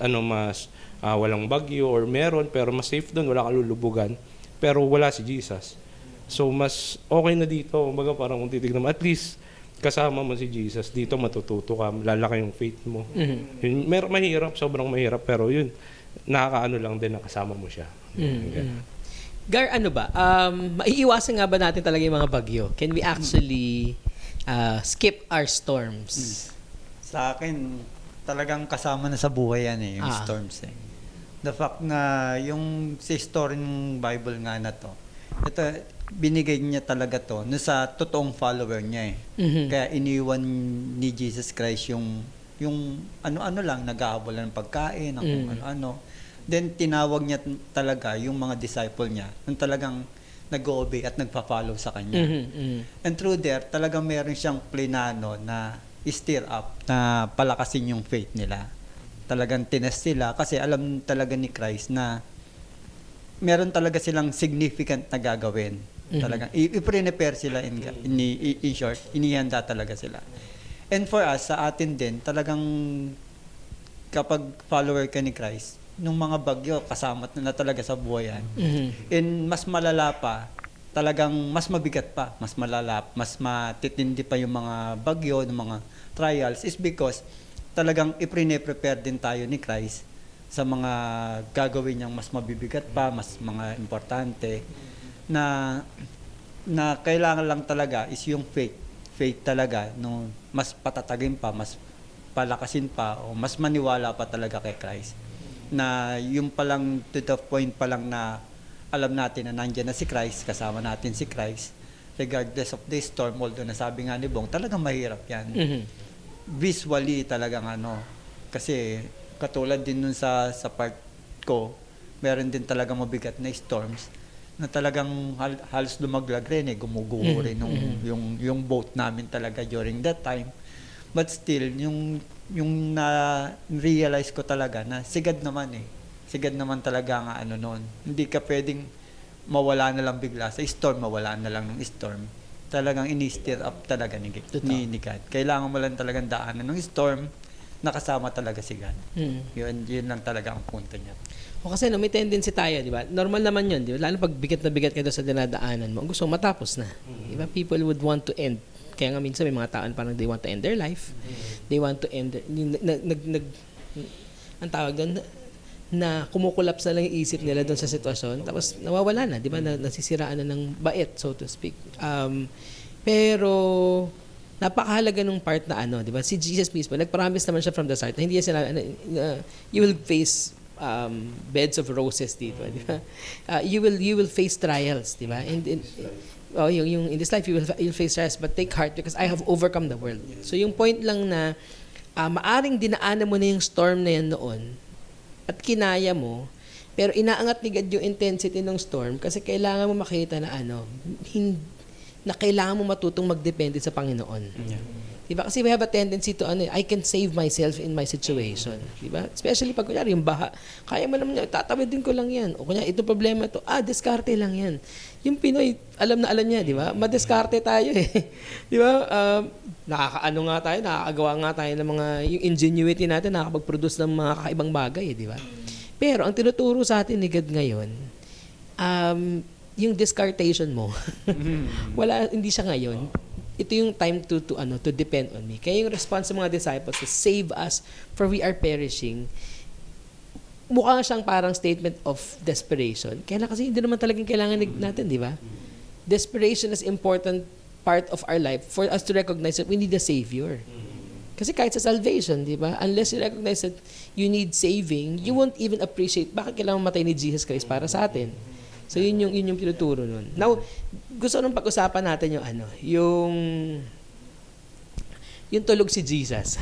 walang bagyo or meron, pero mas safe dun, wala kang lulubugan, pero wala si Jesus. So, mas okay na dito. Kumbaga parang kung titignan mo, at least kasama mo si Jesus, dito matututo ka, lalaki yung faith mo. Yun, mahirap, sobrang mahirap, pero yun, nakakaano lang din na kasama mo siya. Gar, maiiwasan nga ba natin talaga yung mga bagyo? Can we actually skip our storms? Sa akin, talagang kasama na sa buhay yan yung storms The fact na yung sa story ng Bible nga na to, ito, binigay niya talaga to sa totoong follower niya Kaya iniwan ni Jesus Christ yung ano-ano lang, nag-aabol ng pagkain, ng kung ano-ano. Then, tinawag niya talaga yung mga disciple niya nung talagang nag-obey at nagpa-follow sa kanya. And through there, talagang meron siyang plinano na stir up, na palakasin yung faith nila. Talagang tinest sila kasi alam talaga ni Christ na meron talaga silang significant na gagawin. Talagang i-prepare sila in short, inihanda talaga sila. And for us, sa atin din, talagang kapag follower ka ni Christ, nung mga bagyo, kasama na talaga sa buhay yan. And mas malala pa, talagang mas mabigat pa, mas malala, mas matitindi pa yung mga bagyo, ng mga trials, is because talagang i-prepare din tayo ni Christ sa mga gagawin niyang mas mabibigat pa, mas mga importante, na kailangan lang talaga is yung faith talaga, no, mas patatagin pa, mas palakasin pa, o mas maniwala pa talaga kay Christ. Na yung palang to the point pa lang na alam natin na nandiyan na si Christ, kasama natin si Christ, regardless of the storm, although nasabi nga ni Bong, talagang mahirap yan. Visually talagang kasi katulad din nun sa part ko, meron din talagang mabigat na storms na talagang halos lumaglag rin gumuguho rin yung boat namin talaga during that time. But still, yung na-realize ko talaga na sigad naman talaga nga noon. Hindi ka pwedeng mawala na lang bigla sa storm, mawala na lang ng storm. Talagang ini-stir up talaga ni God. Kailangan mo lang talagang daanan ng storm, nakasama talaga si God. Yun lang talaga ang punto niya. O kasi may tendency tayo, di ba? Normal naman yun, di ba? Lalo pag bigat na bigat kayo sa dinadaanan mo, gusto matapos na. Di ba? People would want to end. Kaya nga minsan may mga taon parang they want to end their life. They want to end ang tawag doon, na kumukulaps na lang yung isip nila doon sa sitwasyon, tapos nawawala na, di ba? Nasisiraan na ng bait, so to speak. Pero napakahalaga nung part na di ba? Si Jesus mismo, nag-promise naman siya from the start na hindi niya sinabi, you will face beds of roses dito, di ba? You will face trials, di ba? And yung in this life you'll face trials, but take heart because I have overcome the world. So yung point lang na maaring dinaanan mo na yung storm na yan noon at kinaya mo, pero inaangat ni God yung intensity ng storm kasi kailangan mo makita na na kailangan mo matutong magdepende sa Panginoon. Diba? Kasi we have a tendency to, I can save myself in my situation. Diba? Especially pag kunyari, yung baha, kaya mo naman, tatawidin ko lang yan. O kunyari, itong problema to, diskarte lang yan. Yung Pinoy, alam na alam niya, di ba? Madiskarte tayo eh. Di ba? Nakakaano nga tayo, nakakagawa nga tayo ng mga, yung ingenuity natin, nakakapag-produce ng mga kakaibang bagay, di ba? Pero ang tinuturo sa atin ni God ngayon, yung discartation mo, hindi siya ngayon. Ito yung time to depend on me. Kaya yung response ng mga disciples is, save us for we are perishing. Mukha siyang parang statement of desperation. Kaya kasi hindi naman talagang kailangan natin, di ba? Desperation is important part of our life for us to recognize that we need a Savior. Kasi kahit sa salvation, di ba? Unless you recognize that you need saving, you won't even appreciate bakit kailangan matay ni Jesus Christ para sa atin. So yun yung tinuturo nun. Now, gusto nung pag-usapan natin yung tulog si Jesus.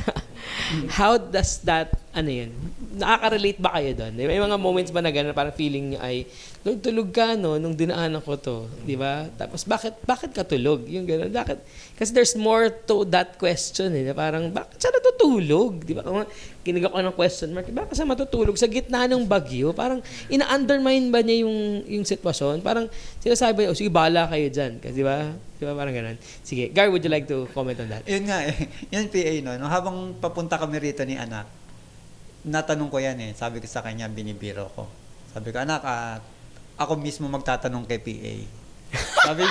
How does that, nakaka-relate ba kayo doon? May mga moments ba na gano'n, parang feeling niyo ay, Lord, tulog ka, nung dinaanan ko to. Di ba? Tapos, bakit ka tulog? Yung gano'n. Bakit? Kasi there's more to that question. Parang, bakit siya natutulog? Di ba? Kung kiniga ko ng question mark, bakit siya matutulog sa gitna ng bagyo? Parang, ina-undermine ba niya yung sitwasyon? Parang, sinasabi, sige, bahala kayo dyan. Kasi, di ba? Di ba? Parang gano'n. Sige, Gar, would you like to comment on that? Yun nga eh. Yun PA, no? Habang papunta kami rito ni anak, natanong ko yan eh. Sabi ko sa kanya, binibiro ko. Sabi ko, anak, ako mismo magtatanong kay PA.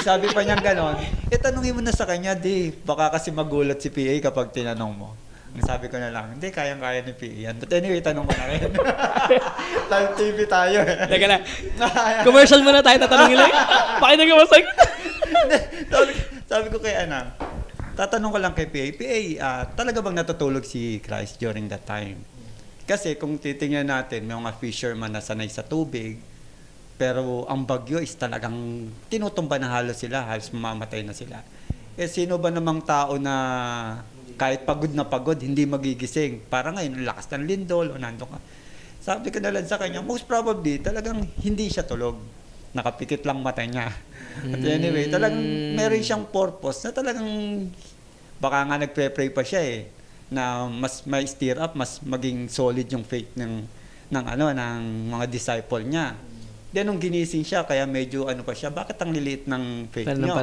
Sabi pa niya gano'n, tanungin mo na sa kanya, baka kasi magulat si PA kapag tinanong mo. Ang sabi ko na lang, hindi, kayang-kaya ni PA yan. But anyway, tanong ko na rin. Live TV tayo eh. Teka lang. Commercial muna tayo, tatanungin lang. Pakita ka masag. Sabi ko kay anak, tatanong ko lang kay PA, talaga bang natutulog si Christ during that time? Kasi kung titingnan natin, may mga fisherman na sanay sa tubig, pero ang bagyo is talagang tinutumba na halos mamamatay na sila. Sino ba namang tao na kahit pagod na pagod, hindi magigising? Parang ngayon, lakas ng lindol o nandun ka. Sabi ko na lang sa kanya, most probably, talagang hindi siya tulog. Nakapikit lang mata niya. At anyway, talagang meron siyang purpose na talagang baka nga nagpe-pray pa siya eh, na mas may stir up, mas maging solid yung faith ng mga disciple niya. Then nung ginising siya, kaya medyo pa siya, bakit ang liliit ng faith niyo?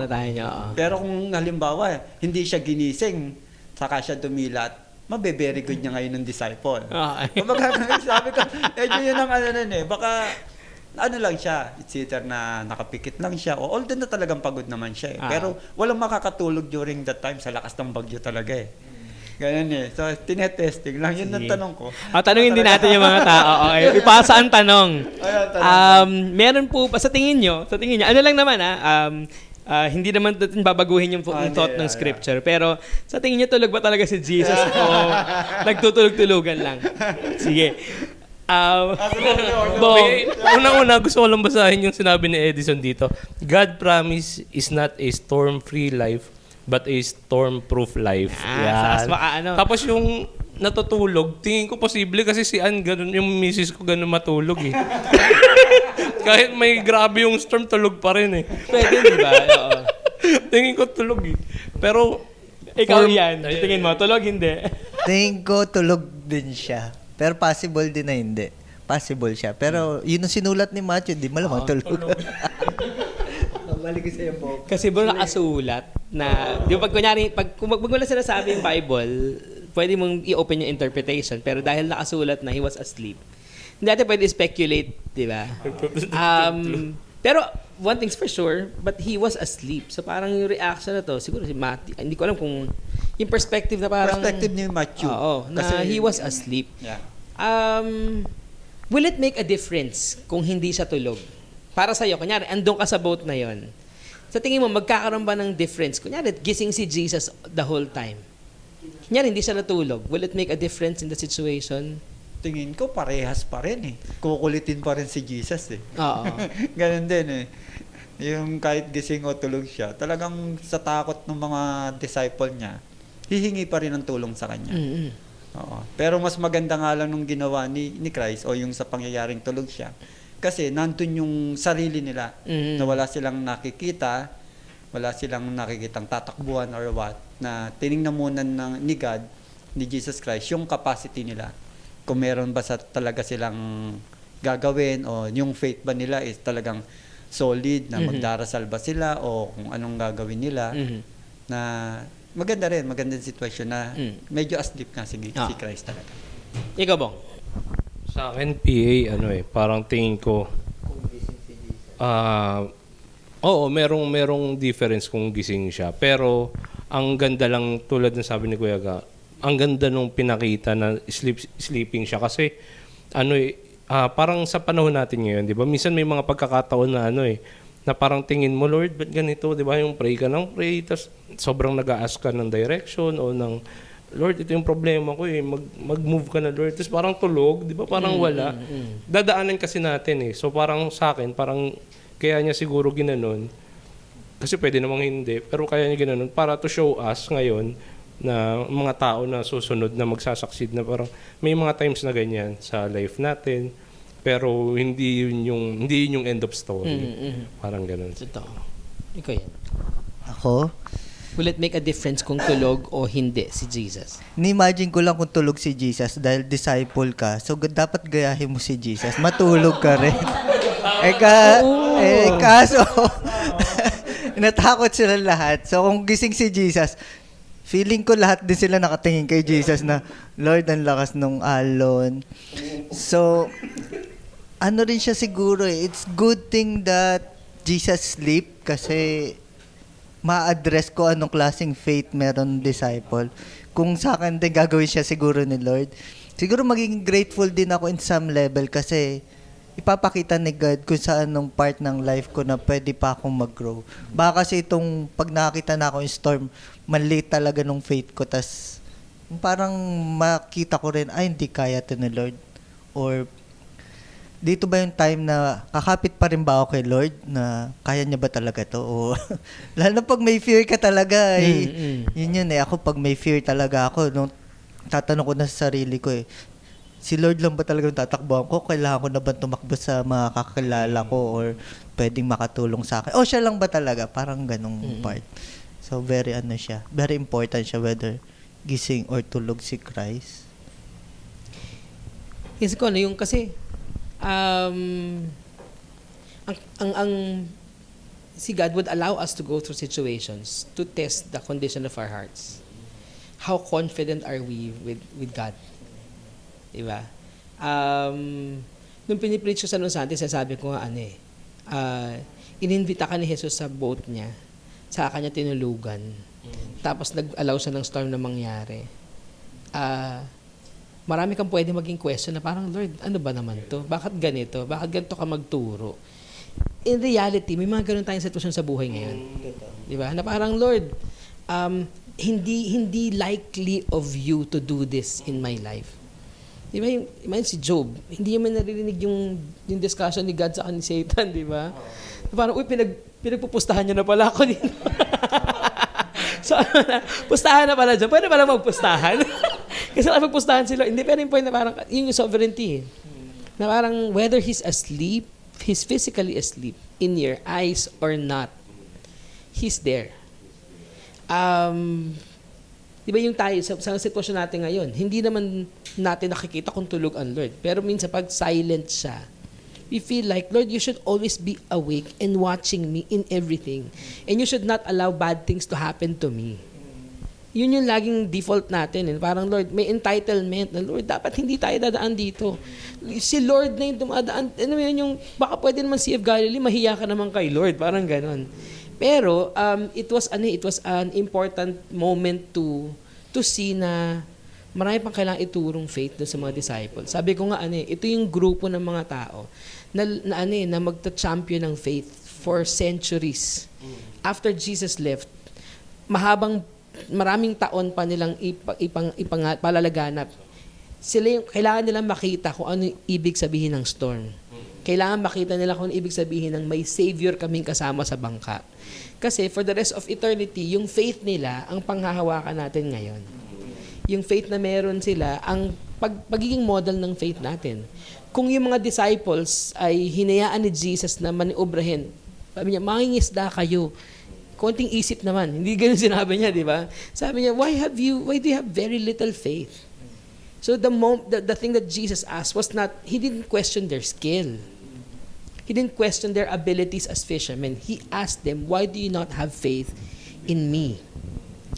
Pero kung halimbawa, hindi siya ginising, saka siya dumilat, mabe-very good niya ngayon ng disciple. Kumbaga, sabi ko, medyo yun ang baka lang siya, it's either na nakapikit lang siya, o although na talagang pagod naman siya eh. Pero walang makakatulog during that time sa lakas ng bagyo talaga eh. Ganyan eh. So, tinetesting lang. Yun ang tanong ko. Tanungin din natin yung mga tao. Okay. Ipasa ang tanong. Meron po pa, sa tingin nyo, ano lang naman hindi naman natin babaguhin yung thought ng scripture. Pero sa tingin nyo, tulog ba talaga si Jesus o nagtutulog-tulugan lang? Sige. Unang-una, gusto ko lang basahin yung sinabi ni Edison dito. God promise is not a storm-free life, but a storm-proof life. Tapos yung natutulog, tingin ko posible kasi si Ann, ganun, yung misis ko ganun matulog eh. Kahit may grabe yung storm, tulog pa rin eh. Pwede, di ba? Tingin ko tulog eh. Pero, ikaw yan. Tingin mo, tulog hindi. Tingin ko tulog din siya. Pero possible din na hindi. Possible siya. Pero yun ang sinulat ni Matthew, di malamang tulog. Kasi bro, nakasulat na, di ba, kung wala sinasabi yung Bible, pwede mong i-open yung interpretation, pero dahil nakasulat na he was asleep, hindi natin pwede speculate, di ba? Pero one thing's for sure, but he was asleep. So parang yung reaction na to, siguro si Matthew, hindi ko alam kung yung perspective na parang... Perspective ni Matthew. Na he was asleep. Yeah. Will it make a difference kung hindi siya tulog? Para sa'yo, kunyari, andun ka sa boat na yon. Sa tingin mo, magkakaroon ba ng difference? Kunyari, gising si Jesus the whole time. Kunyari, hindi siya natulog. Will it make a difference in the situation? Tingin ko, parehas pa rin eh. Kukulitin pa rin si Jesus eh. Oo. Ganun din eh. Yung kahit gising o tulog siya, talagang sa takot ng mga disciple niya, hihingi pa rin ng tulong sa kanya. Mm-hmm. Oo. Pero mas maganda nga lang nung ginawa ni Christ o yung sa pangyayaring tulog siya. Kasi nandun yung sarili nila na wala silang nakikita, wala silang nakikitang tatakbuhan or what, na tiningnan muna ni God, ni Jesus Christ, yung capacity nila. Kung meron ba talaga silang gagawin o yung faith ba nila is talagang solid na magdarasal ba sila o kung anong gagawin nila na magandang sitwasyon na medyo asleep nga si Christ talaga. Ikaw, Bong? Sa akin, PA, parang tingin ko, oo, merong difference kung gising siya. Pero, ang ganda lang, tulad ng sabi ni Kuya Ga, ang ganda nung pinakita na sleeping siya. Kasi, parang sa panahon natin ngayon, di ba? Minsan may mga pagkakataon na na parang tingin mo, Lord, ba't ganito? Di ba? Yung pray ka ng pray, tapos sobrang nag-a-ask ka ng direction o ng, Lord, ito yung problema ko mag-move ka na, Lord. Tapos parang tulog, di ba? Parang wala. Dadaanan kasi natin So parang sa akin, parang kaya niya siguro ginanon. Kasi pwede namang hindi. Pero kaya niya ginanon para to show us ngayon na mga tao na susunod na magsasucceed na parang may mga times na ganyan sa life natin. Pero hindi yun yung end of story. Parang ganun. Totoo. Ikaw yan. Ako? Will it make a difference kung tulog o hindi si Jesus? Ni-imagine ko lang kung tulog si Jesus dahil disciple ka. So, dapat gayahin mo si Jesus. Matulog ka rin. Kaso, natakot sila lahat. So, kung gising si Jesus, feeling ko lahat din sila nakatingin kay Jesus na, Lord, ang lakas nung alon. So, ano rin siya siguro it's good thing that Jesus sleep kasi ma-address ko anong klaseng faith meron disciple. Kung sa akin din gagawin siya siguro ni Lord. Siguro magiging grateful din ako in some level kasi ipapakita ni God kung sa anong part ng life ko na pwede pa akong mag-grow. Baka kasi itong pag nakakita na ako yung storm, mali talaga nung faith ko. Tas parang makita ko rin, ay hindi kaya to ni Lord. Or dito ba yung time na kakapit pa rin ba ako kay Lord na kaya niya ba talaga to? O, lalo na pag may fear ka talaga, yun ako pag may fear talaga ako, nung tatanong ko na sa sarili ko si Lord lang ba talaga yung tatakbuhan ko? Kailangan ko na ba tumakbo sa mga kakilala ko or pwedeng makatulong sa akin? O siya lang ba talaga? Parang ganong part. So very important siya whether gising or tulog si Christ. Kasi ko yung kasi si God would allow us to go through situations to test the condition of our hearts. How confident are we with God? Diba? Nung pinipreach ko sa Los Santos, sabi ko nga ininvita ka ni Jesus sa boat niya, sa kanya tinulugan, tapos nag-allow siya ng storm na mangyari. Marami kang pwede maging question na parang, Lord, ano ba naman to? Bakit ganito? Bakit ganito ka magturo? In reality, may mga ganun tayong sitwasyon sa buhay ngayon. Di ba? Na parang, Lord, hindi likely of you to do this in my life. Di ba? Imagine si Job, hindi naman naririnig yung discussion ni God sa ni Satan, di ba? Parang, pinagpupustahan niya na pala ako dito. So, pustahan na pala dyan. Pwede pala magpustahan. Kasi nakapagpustahan sila. Hindi, pero yung point na parang, yun yung sovereignty. Na parang, whether he's asleep, he's physically asleep, in your eyes or not, he's there. Di ba yung tayo, sa sitwasyon natin ngayon, hindi naman natin nakikita kung tulog ang Lord. Pero minsan, pag silent siya, we feel like, Lord, you should always be awake and watching me in everything. And you should not allow bad things to happen to me. Yun yung laging default natin. Parang, Lord, may entitlement na, Lord, dapat hindi tayo dadaan dito. Si Lord na yung dumadaan. Ano yun yung, baka pwede naman Sea of Galilee, mahiya ka naman kay Lord. Parang ganon. Pero, it was an important moment to see na marami pang kailangang iturong faith doon sa mga disciples. Sabi ko nga, ito yung grupo ng mga tao na magta-champion ng faith for centuries. After Jesus left, maraming taon pa nilang palalaganap. Sila kailangan nilang makita kung ano yung ibig sabihin ng storm. Kailangan makita nila kung ano ibig sabihin ng may Savior kaming kasama sa bangka. Kasi for the rest of eternity, yung faith nila ang panghahawakan natin ngayon. Yung faith na meron sila, ang pagiging model ng faith natin. Kung yung mga disciples ay hinayaan ni Jesus na maniobrahin, sabi niya, mangingisda kayo. konting isip naman. Hindi ganun sinabi niya, di ba? Sabi niya, why do you have very little faith? So the thing that Jesus asked was not, he didn't question their skill. He didn't question their abilities as fishermen. He asked them, why do you not have faith in me?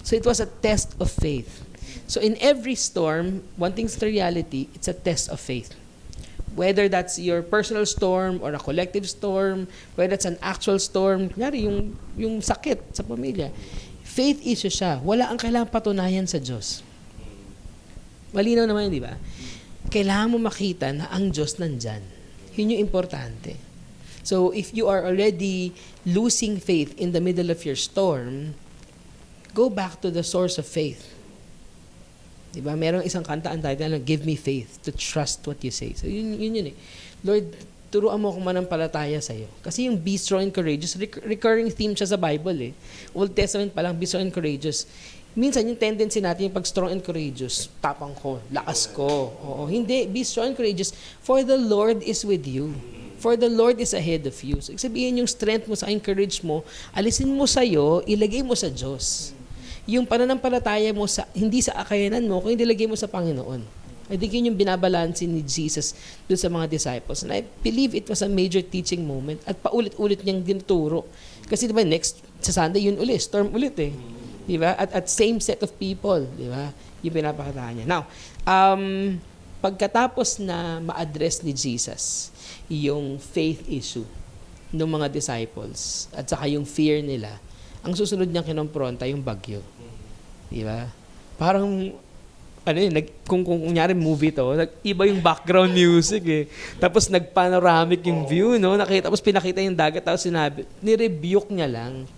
So it was a test of faith. So in every storm, one thing's the reality, it's a test of faith. Whether that's your personal storm or a collective storm, whether it's an actual storm, kunyari yung sakit sa pamilya, faith issue siya. Wala ang kailangang patunayan sa Diyos. Malinaw naman, di ba? Kailangan mo makita na ang Diyos nandyan. Yun yung importante. So if you are already losing faith in the middle of your storm, go back to the source of faith. Diba? Merong isang kanta ang title na Give Me Faith to Trust What You Say. So yun eh. Lord, turuan mo akong manampalataya sa'yo. Kasi yung be strong and courageous, recurring theme siya sa Bible eh. Old Testament pa lang, be strong and courageous. Minsan yung tendency natin yung pag strong and courageous, tapang ko, lakas ko. Oo, hindi, be strong and courageous, for the Lord is with you. For the Lord is ahead of you. So sabihin yung strength mo sa encourage mo, alisin mo sa'yo, ilagay mo sa Diyos. Yung pananampalataya mo hindi sa akayanan mo, kung ilagay mo sa Panginoon. I think yun yung binabalansin ni Jesus doon sa mga disciples. And I believe it was a major teaching moment at paulit-ulit niyang dinuturo. Kasi diba next, sa Sunday yun ulit, storm ulit eh. Diba? At same set of people, diba? Yung pinapakataan niya. Now, pagkatapos na ma-address ni Jesus yung faith issue ng mga disciples at saka yung fear nila, ang susunod niyang kinompronta yung bagyo. Diba? Parang, kung kunyari movie to, iba yung background music eh. Tapos nag-panoramic yung view, no? Tapos pinakita yung dagat, tapos sinabi, ni-rebuke niya lang.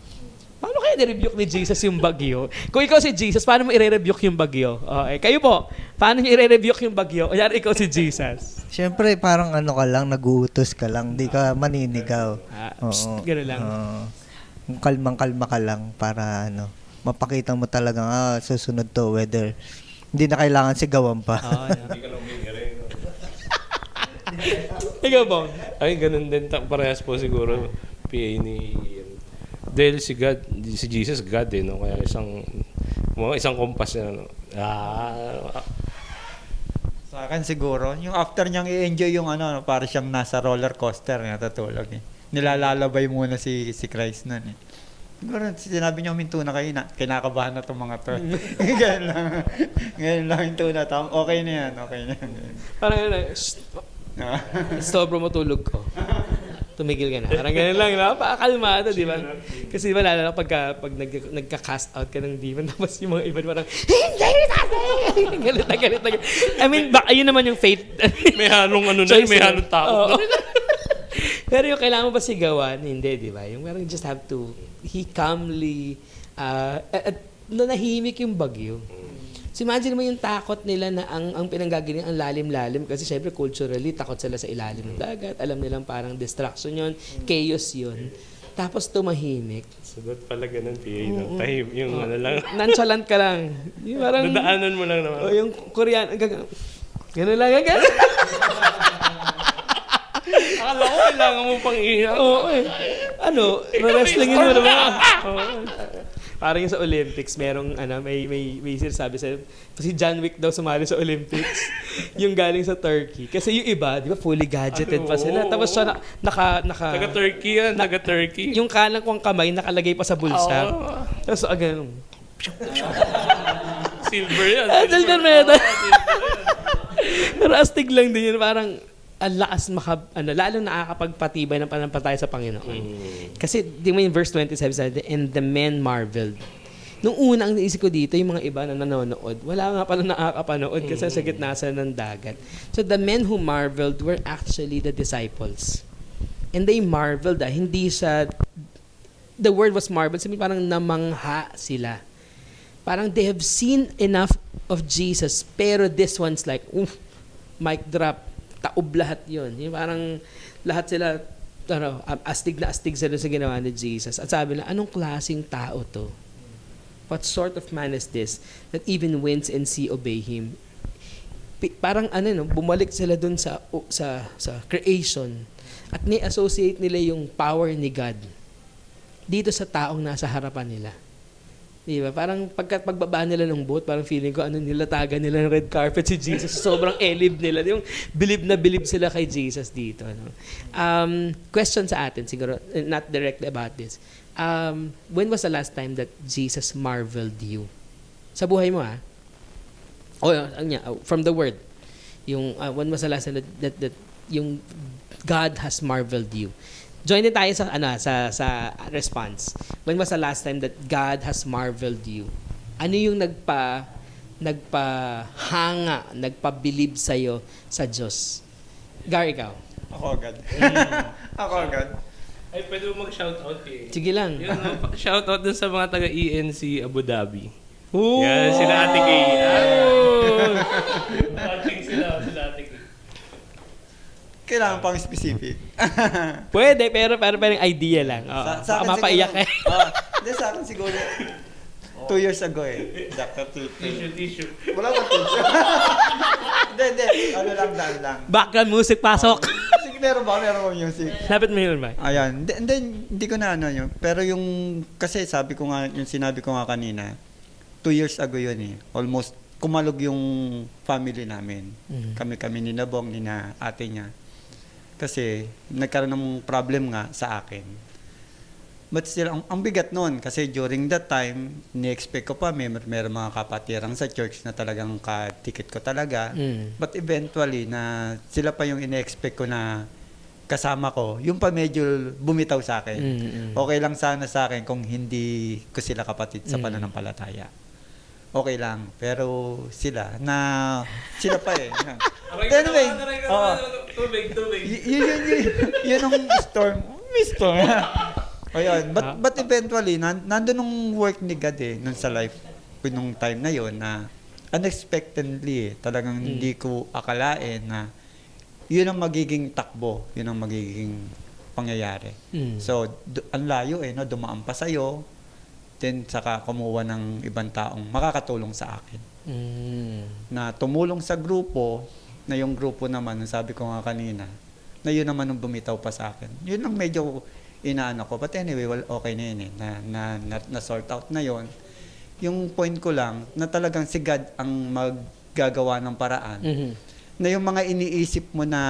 Paano kaya ni-rebuke ni Jesus yung bagyo? Kung ikaw si Jesus, paano mo i-rebuke yung bagyo? Okay. Kayo po, paano niyo i-rebuke yung bagyo? Kunyari ikaw si Jesus. Siyempre, parang ka lang, nag-uutos ka lang, di ka maninigaw. Gano'n lang. Kalmang-kalma ka lang para mapakita mo talagang susunod to, whether hindi na kailangan sigawan pa. Hindi ka lang bingere. Ikaw po? Ay, ganun din. Parehas po siguro PA ni Ian. Dahil si Jesus, God eh, no? Kaya isang kompas na, Sa akin siguro, yung after niyang i-enjoy yung para siyang nasa roller coaster, natutulog eh. Nilalalabay muna si Christ nun eh. Siguro, sinabi niya huminto na kayo na, kinakabahan na itong mga to. Ganyan lang hinto na. Okay na yan. Parang stop bro, matulog ko. Tumigil ka na. Parang ganyan lang, napakakalmado, di ba? Kasi diba, lalo na pag nagka-cast out ka ng demon, tapos yung mga iba parang, galit na. I mean, ayun naman yung faith. may halong may halong tao. Pero yung kailangan mo ba sigawan? Hindi, di ba? Yung parang just have to, he calmly, nahimik yung bagyo. So imagine mo yung takot nila na ang pinanggagaling ang lalim-lalim kasi syempre culturally takot sila sa ilalim ng dagat. Alam nilang parang distraction yun, chaos yun. Tapos tumahimik. Sagot pala ganun, PA. No? Tahim, yung lang. Nonchalant ka lang. Yung parang, dadaanan mo lang naman. O yung Korean, gano'n lang. Akala ko kailangan mo pang ihaw. Oo eh. Wrestlingin mo naman. Parang yung sa Olympics, merong may sinasabi si John Wick daw sumali sa Olympics. Yung galing sa Turkey. Kasi yung iba, di ba, fully gadgeted pa sila. Tapos siya Taga-Turkey yan, taga-Turkey. Yung kanan kong kamay nakalagay pa sa bulsa. Tapos ganun. Silver yan. Silver medal. Pero astig lang din yun. Parang ang lakas lalong nakakapagpatibay ng pananampalataya sa Panginoon. Kasi, di mo yung verse 27 sabi, and the men marveled. Nung una, ang naisip ko dito, yung mga iba na nanonood, wala nga pala nakakapanood kasi sa gitna sila ng dagat. So, the men who marveled were actually the disciples. And they marveled, hindi the word was marveled, sabi parang namangha sila. Parang they have seen enough of Jesus, pero this one's like, mic drop. Taob lahat yun. Yung parang lahat sila, astig na astig sila sa ginawa ni Jesus. At sabi na, anong klaseng tao to? What sort of man is this that even winds and sea obey Him? Parang bumalik sila dun sa creation at ni-associate nila yung power ni God dito sa taong nasa harapan nila. Di ba? Parang pagbaba nila ng boat, parang feeling ko, nilatagan nila ng red carpet si Jesus. Sobrang elib nila. Yung bilib na bilib sila kay Jesus dito. No? Question sa atin, siguro, not directly about this. When was the last time that Jesus marveled you? Sa buhay mo, from the word. Yung, when was the last time that yung God has marveled you? Join din tayo sa response. When was the last time that God has marveled you? Ano yung nagpahanga, nagpabilib sa'yo sa Diyos? Gar, ikaw. Ako agad. Ako agad. Ay, pwede mo mag-shoutout eh. Sige lang. Shoutout dun sa mga taga-ENC Abu Dhabi. Yan, sila Ate Kay. Watching sila Ate Kay. Kailangan pang specific. Pwede, pero parang idea lang. Baka mapaiyak eh. Hindi, sa akin siguro 2 years ago eh. Tissue. Wala bang tissue? Hindi. Ano lang, daan lang. Background music, pasok. Sige, meron ba music? Lapit mo yun ba? Ayan. Hindi ko na ano yun. Pero yung, kasi sabi ko nga, yung sinabi ko nga kanina, 2 years ago yun eh. Almost kumalog yung family namin. Kami ni Nabong, ni na ate niya. Kasi nagkaroon ng problem nga sa akin. But still, ang bigat nun. Kasi during that time, ni-expect ko pa, meron mga kapatirang sa church na talagang ka-ticket ko talaga. But eventually, na sila pa yung ine-expect ko na kasama ko, yung pa medyo bumitaw sa akin. Okay lang sana sa akin kung hindi ko sila kapatid sa pananampalataya. Okay lang. Pero sila pa eh. Anyway, Tubig. yun ang storm. May storm. Ayun. But eventually, nandun yung work ni God eh, nun sa life ko nung time na yun, na unexpectedly talagang hindi ko akalain na yun ang magiging takbo, yun ang magiging pangyayari. So, ang layo eh, no? Dumaan pa sa'yo, then saka kumuha ng ibang taong makakatulong sa akin. Na tumulong sa grupo, na yung grupo naman, sabi ko nga kanina, na yun naman ang bumitaw pa sa akin. Yun ang medyo inaano ko. But anyway, okay na yun eh. Na-sort out na yun. Yung point ko lang, na talagang si God ang maggagawa ng paraan. Na yung mga iniisip mo na,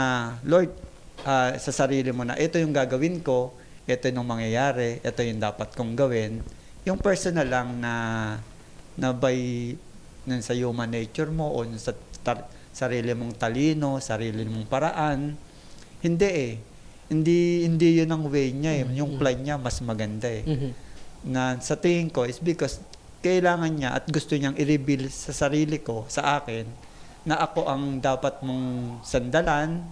Lord, sa sarili mo na, ito yung gagawin ko, ito yung mangyayari, ito yung dapat kong gawin. Yung personal lang na by sa human nature mo o sa sarili mong talino, sarili mong paraan, hindi eh. Hindi yun ang way niya eh. Yung plan niya mas maganda eh. Na sa tingin ko is because kailangan niya at gusto niyang i-reveal sa sarili ko, sa akin, na ako ang dapat mong sandalan,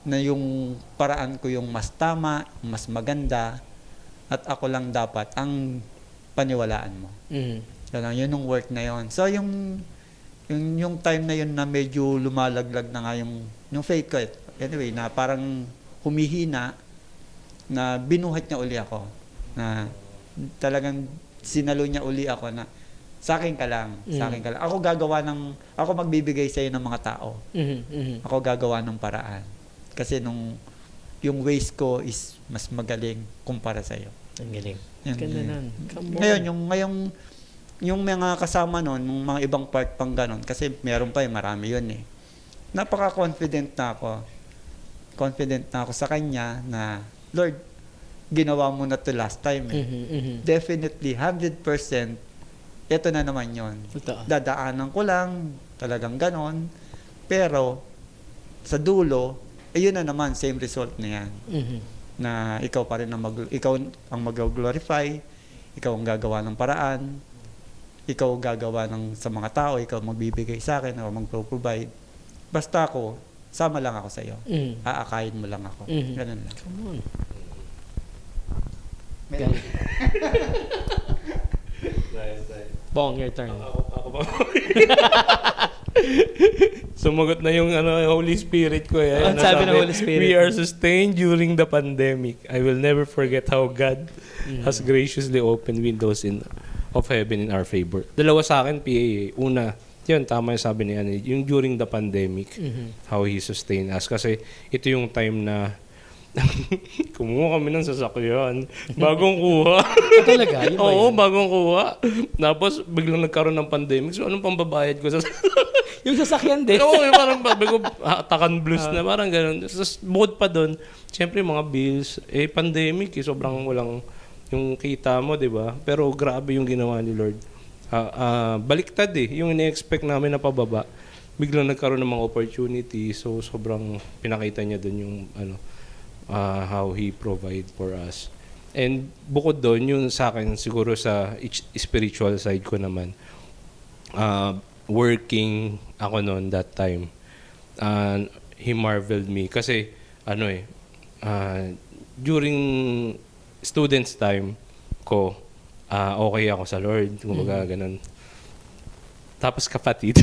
na yung paraan ko yung mas tama, mas maganda, at ako lang dapat ang paniwalaan mo. Yun yung work na yun. So yung time na yun na medyo lumalaglag na nga yung faith ko. Anyway, na parang humihina, na binuhat niya uli ako. Na talagang sinalo niya uli ako na sa akin ka lang. Ako magbibigay sa'yo ng mga tao. Ako gagawa ng paraan. Kasi yung ways ko is mas magaling kumpara sa'yo. Ang galing. Ganda nun. Ngayon, yung mga kasama nun, yung mga ibang part pang ganon, kasi meron pa marami yun eh. Napaka-confident na ako. Confident na ako sa kanya na, Lord, ginawa mo na to last time eh. Definitely, 100%, ito na naman yun. Dadaanan ko lang, talagang ganon. Pero, sa dulo, yun na naman, same result na yan. Na ikaw pa rin ikaw ang mag-glorify, ikaw ang gagawa ng paraan, ikaw gagawa sa mga tao, ikaw magbibigay sa akin, o mag-provide. Basta ako, sama lang ako sa iyo. Aakayin mo lang ako. Ganun lang. Come on. Nice. Bong, your turn. Ako ba? Sumagot na yung Holy Spirit ko eh. Ang sabi ng Holy Spirit. We are sustained during the pandemic. I will never forget how God has graciously opened windows of heaven in our favor. Dalawa sa akin, PA. Una, yun, tama yung sabi ni yung during the pandemic, how He sustained us. Kasi ito yung time na Kumuha kami ng sasakyan. Bagong kuha. Talaga? Yun ba Oo, yun? bagong kuha. Tapos biglang nagkaroon ng pandemic. So anong pambabayad ko sa Yung sasakyan din. Oo, yung parang sabi ko, takan blues na, parang gano'n. Tapos bukod pa doon, syempre mga bills, pandemic, sobrang walang yung kita mo, di ba? Pero grabe yung ginawa ni Lord. Baliktad yung ine-expect namin na pababa. Biglang nagkaroon ng mga opportunity, so sobrang pinakita niya doon yung how He provide for us. And bukod doon, yung sa akin, siguro sa spiritual side ko naman, working ako noon that time, He marveled me. Kasi, during students time ko, okay ako sa Lord. Kumbaga, ganun. Tapos kapatid.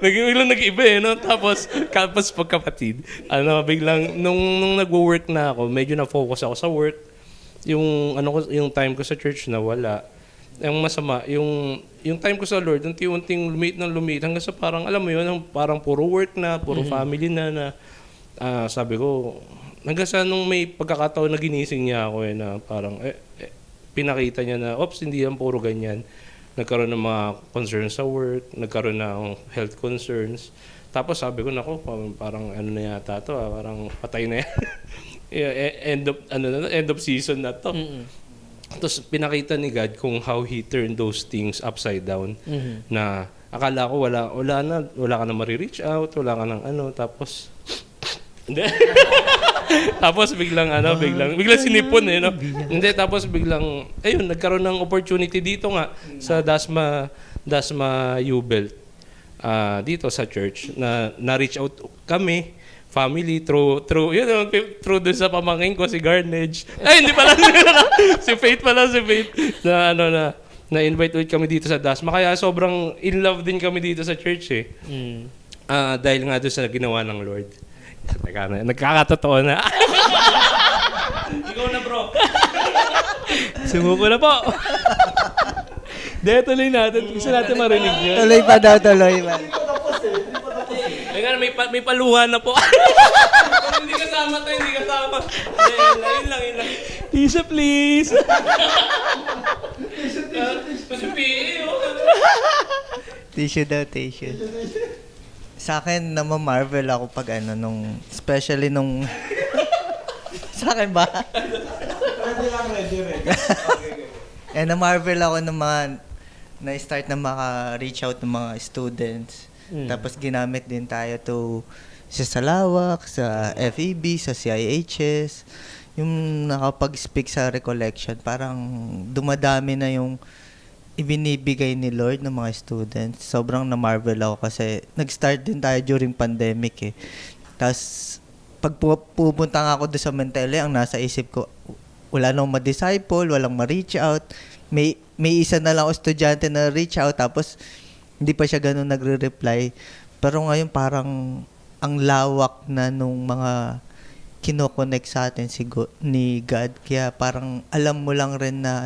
Biglang nag-iba no? Tapos pagkapatid, biglang, nung nagwo-work na ako, medyo na-focus ako sa work. Yung time ko sa church na wala. Ang masama, yung time ko sa Lord, unti-unting lumit hanggang sa parang, alam mo yun, parang puro work na, puro family na sabi ko, hanggang sa nung may pagkakataon na ginising niya ako na parang, pinakita niya na, oops, hindi yan puro ganyan. Nagkaroon ng mga concerns sa work, nagkaroon ng health concerns. Tapos sabi ko, nako, parang ano na yata to, parang patay na yan. End of season na to. Tapos pinakita ni God kung how He turned those things upside down. Na akala ko wala ka na marireach out, wala ka ng tapos hindi. Tapos biglang sinipon no. Hindi, tapos biglang nagkaroon ng opportunity dito nga sa Dasma U-Belt. Dito sa church na reach out kami, family through dun sa pamangkin ko si Garnage. Hindi pala si Faith na invite ulit kami dito sa Dasma. Kaya sobrang in love din kami dito sa church dahil nga doon sa ginawa ng Lord. Nagkakatotoo na. Ikaw na, bro. Sumuko na po. Tuloy natin. Gusto natin marinig yun. Tuloy pa daw, tuloy pa. May paluhan na po. Hindi kasama. Yun lang. Tisha, please. Tissue daw, tissue. Sa akin, namamarvel ako pag especially nung... Sa akin ba? Ready. Namarvel ako ng mga na-start na maka-reach out ng mga students. Tapos ginamit din tayo sa Salawak, sa FEB, sa CIHS. Yung nakapag-speak sa recollection, parang dumadami na yung ibinibigay ni Lord ng mga students. Sobrang na-marvel ako kasi nag-start din tayo during pandemic Tapos, pag pupunta nga ako doon sa Mentele, ang nasa isip ko, wala nang ma-disciple, walang ma-reach out. May isa na lang ako estudyante na reach out, tapos hindi pa siya ganun nagre-reply. Pero ngayon parang ang lawak na nung mga kinoconnect sa atin ni God. Kaya parang alam mo lang rin na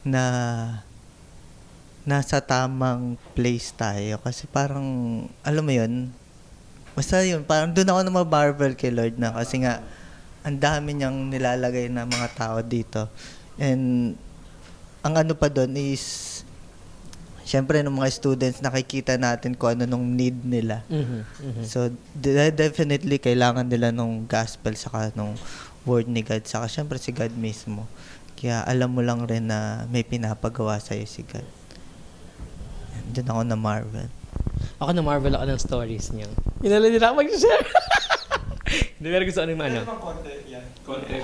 na nasa tamang place tayo. Kasi parang, alam mo yun, basta yun, parang doon ako na ma-marvel kay Lord na kasi nga, ang dami niyang nilalagay na mga tao dito. And, ang pa doon is, syempre, ng mga students, nakikita natin kung ano nung need nila. So, definitely, kailangan nila nung gospel saka nung word ni God. Saka, syempre, si God mismo. Kaya, alam mo lang rin na may pinapagawa sa'yo si God. Doon ako na marvel. Ako na marvel ako ng stories niyo. Inala nila ako mag-share. Hindi, pero gusto ko nung Konti.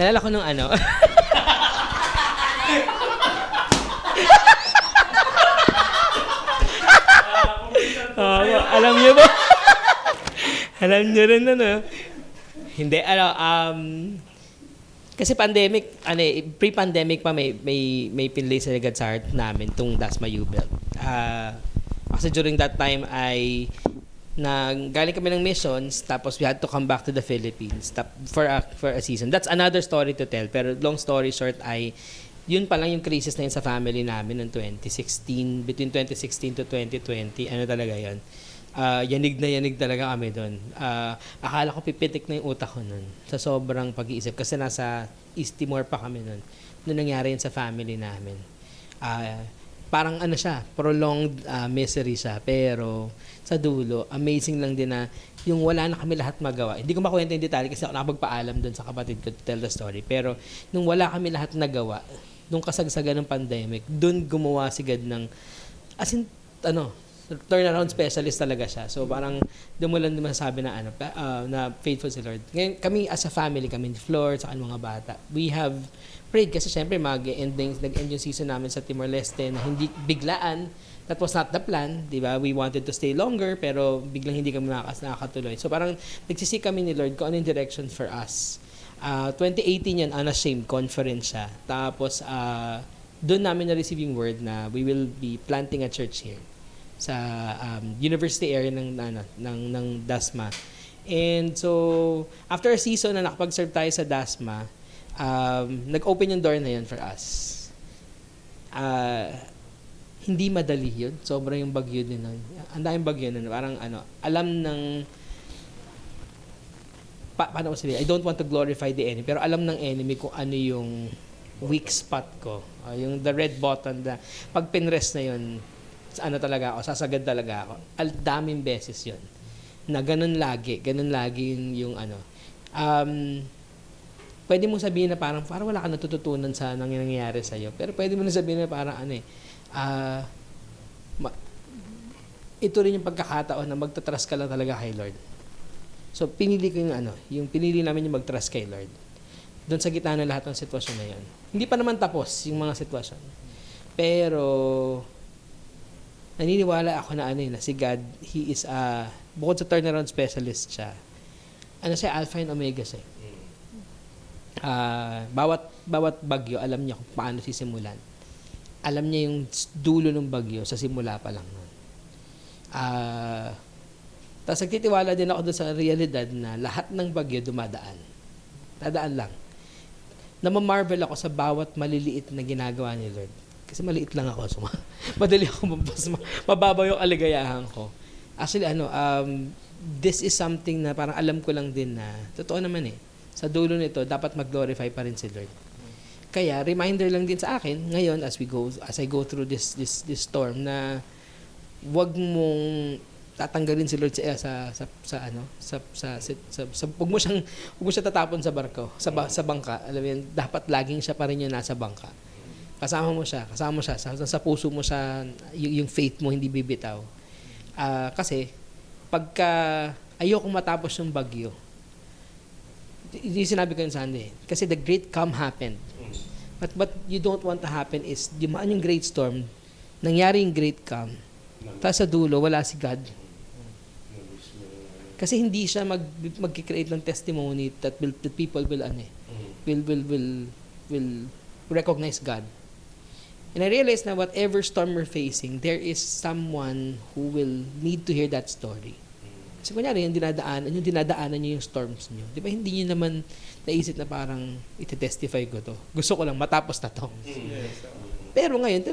Nalala ko nung alam niyo ba? Alam niyo rin Hindi, kasi pandemic, pre-pandemic pa may pinlay sa agad sa heart namin tong Dasma U-Belt. Kasi during that time galing kami ng missions, tapos we had to come back to the Philippines for a season. That's another story to tell. Pero long story short yun pa lang yung crisis na yun sa family namin noong 2016, between 2016 to 2020, talaga yun. yanig na yanig talaga kami doon. Akala ko pipitik na yung utak ko noon sa sobrang pag-iisip. Kasi nasa East Timor pa kami noon. Noon nangyari yun sa family namin. Parang ano siya, prolonged misery siya. Pero sa dulo, amazing lang din na yung wala na kami lahat magawa. Hindi ko makwento yung detalye kasi ako nakapagpaalam doon sa kapatid ko to tell the story. Pero nung wala kami lahat nagawa, nung kasagsagan ng pandemic, doon gumawa si God ng, as in, turnaround specialist talaga siya. So parang doon mo lang masasabi na na faithful si Lord. Ngayon, kami as a family, kami ni Flor, sa mga bata, we have prayed kasi syempre nag-end yung season namin sa Timor-Leste na hindi biglaan. That was not the plan, di ba? We wanted to stay longer pero biglang hindi kami nakakatuloy. So parang nagsisik kami ni Lord kung ano yung direction for us. 2018 yan, Unashamed conference siya. Tapos doon namin na-receive yung word na we will be planting a church here sa university area ng Dasma. And so after a season na nakapag-serve tayo sa Dasma, nag-open yung door na yun for us. Hindi madali yun. Sobrang yung bagyo din nun. Ang daming bagyo nun. Parang alam ng paano ko sabihin? I don't want to glorify the enemy, pero alam ng enemy kung ano yung weak spot ko. Yung the red button na pag pinrest na yun, talaga ako, sasagad talaga ako. Daming beses yun. Na ganun lagi yung pwede mong sabihin na parang wala ka natututunan sa nangyayari sa'yo. Pero pwede mo na sabihin na parang ito rin yung pagkakataon na magtatrust ka lang talaga kay Lord. So, pinili ko yung pinili namin yung mag-trust kay Lord. Doon sa gitna ng lahat ng sitwasyon na yun. Hindi pa naman tapos yung mga sitwasyon. Pero, naniniwala ako na si God, He is bukod sa turnaround specialist siya, siya, Alpha and Omega siya. Bawat bagyo, alam niya kung paano sisimulan. Alam niya yung dulo ng bagyo sa simula pa lang nun. Tapos nagtitiwala din ako doon sa realidad na lahat ng bagyo dumadaan. Dadaan lang. Namamarvel ako sa bawat maliliit na ginagawa ni Lord. Kasi maliit lang ako. So, madali ako mababaw yung aligayahan ko. Actually, this is something na parang alam ko lang din na, totoo naman sa dulo nito, dapat mag-glorify pa rin si Lord. Kaya, reminder lang din sa akin, ngayon, as I go through this storm, na wag mong tatanggalin si Lord wag mo siya tatapon sa barko, sa bangka. Alam mo yun, dapat laging siya pa rin yung nasa bangka. Kasama mo siya, sa puso mo siya, yung faith mo hindi bibitaw. Kasi pagka ayokong matapos yung bagyo, yung sinabi ko yung Sunday, kasi the great calm happened. But what you don't want to happen is, dumaan yung great storm, nangyari yung great calm, tapos sa dulo, wala si God. Kasi hindi siya mag-create ng testimony that people will recognize God. And I realize na whatever storm we're facing, there is someone who will need to hear that story. Kasi kunyari, yung dinadaanan nyo yung storms nyo. Di ba hindi nyo naman naisip na parang iti-testify ko to. Gusto ko lang matapos na to. Pero ngayon,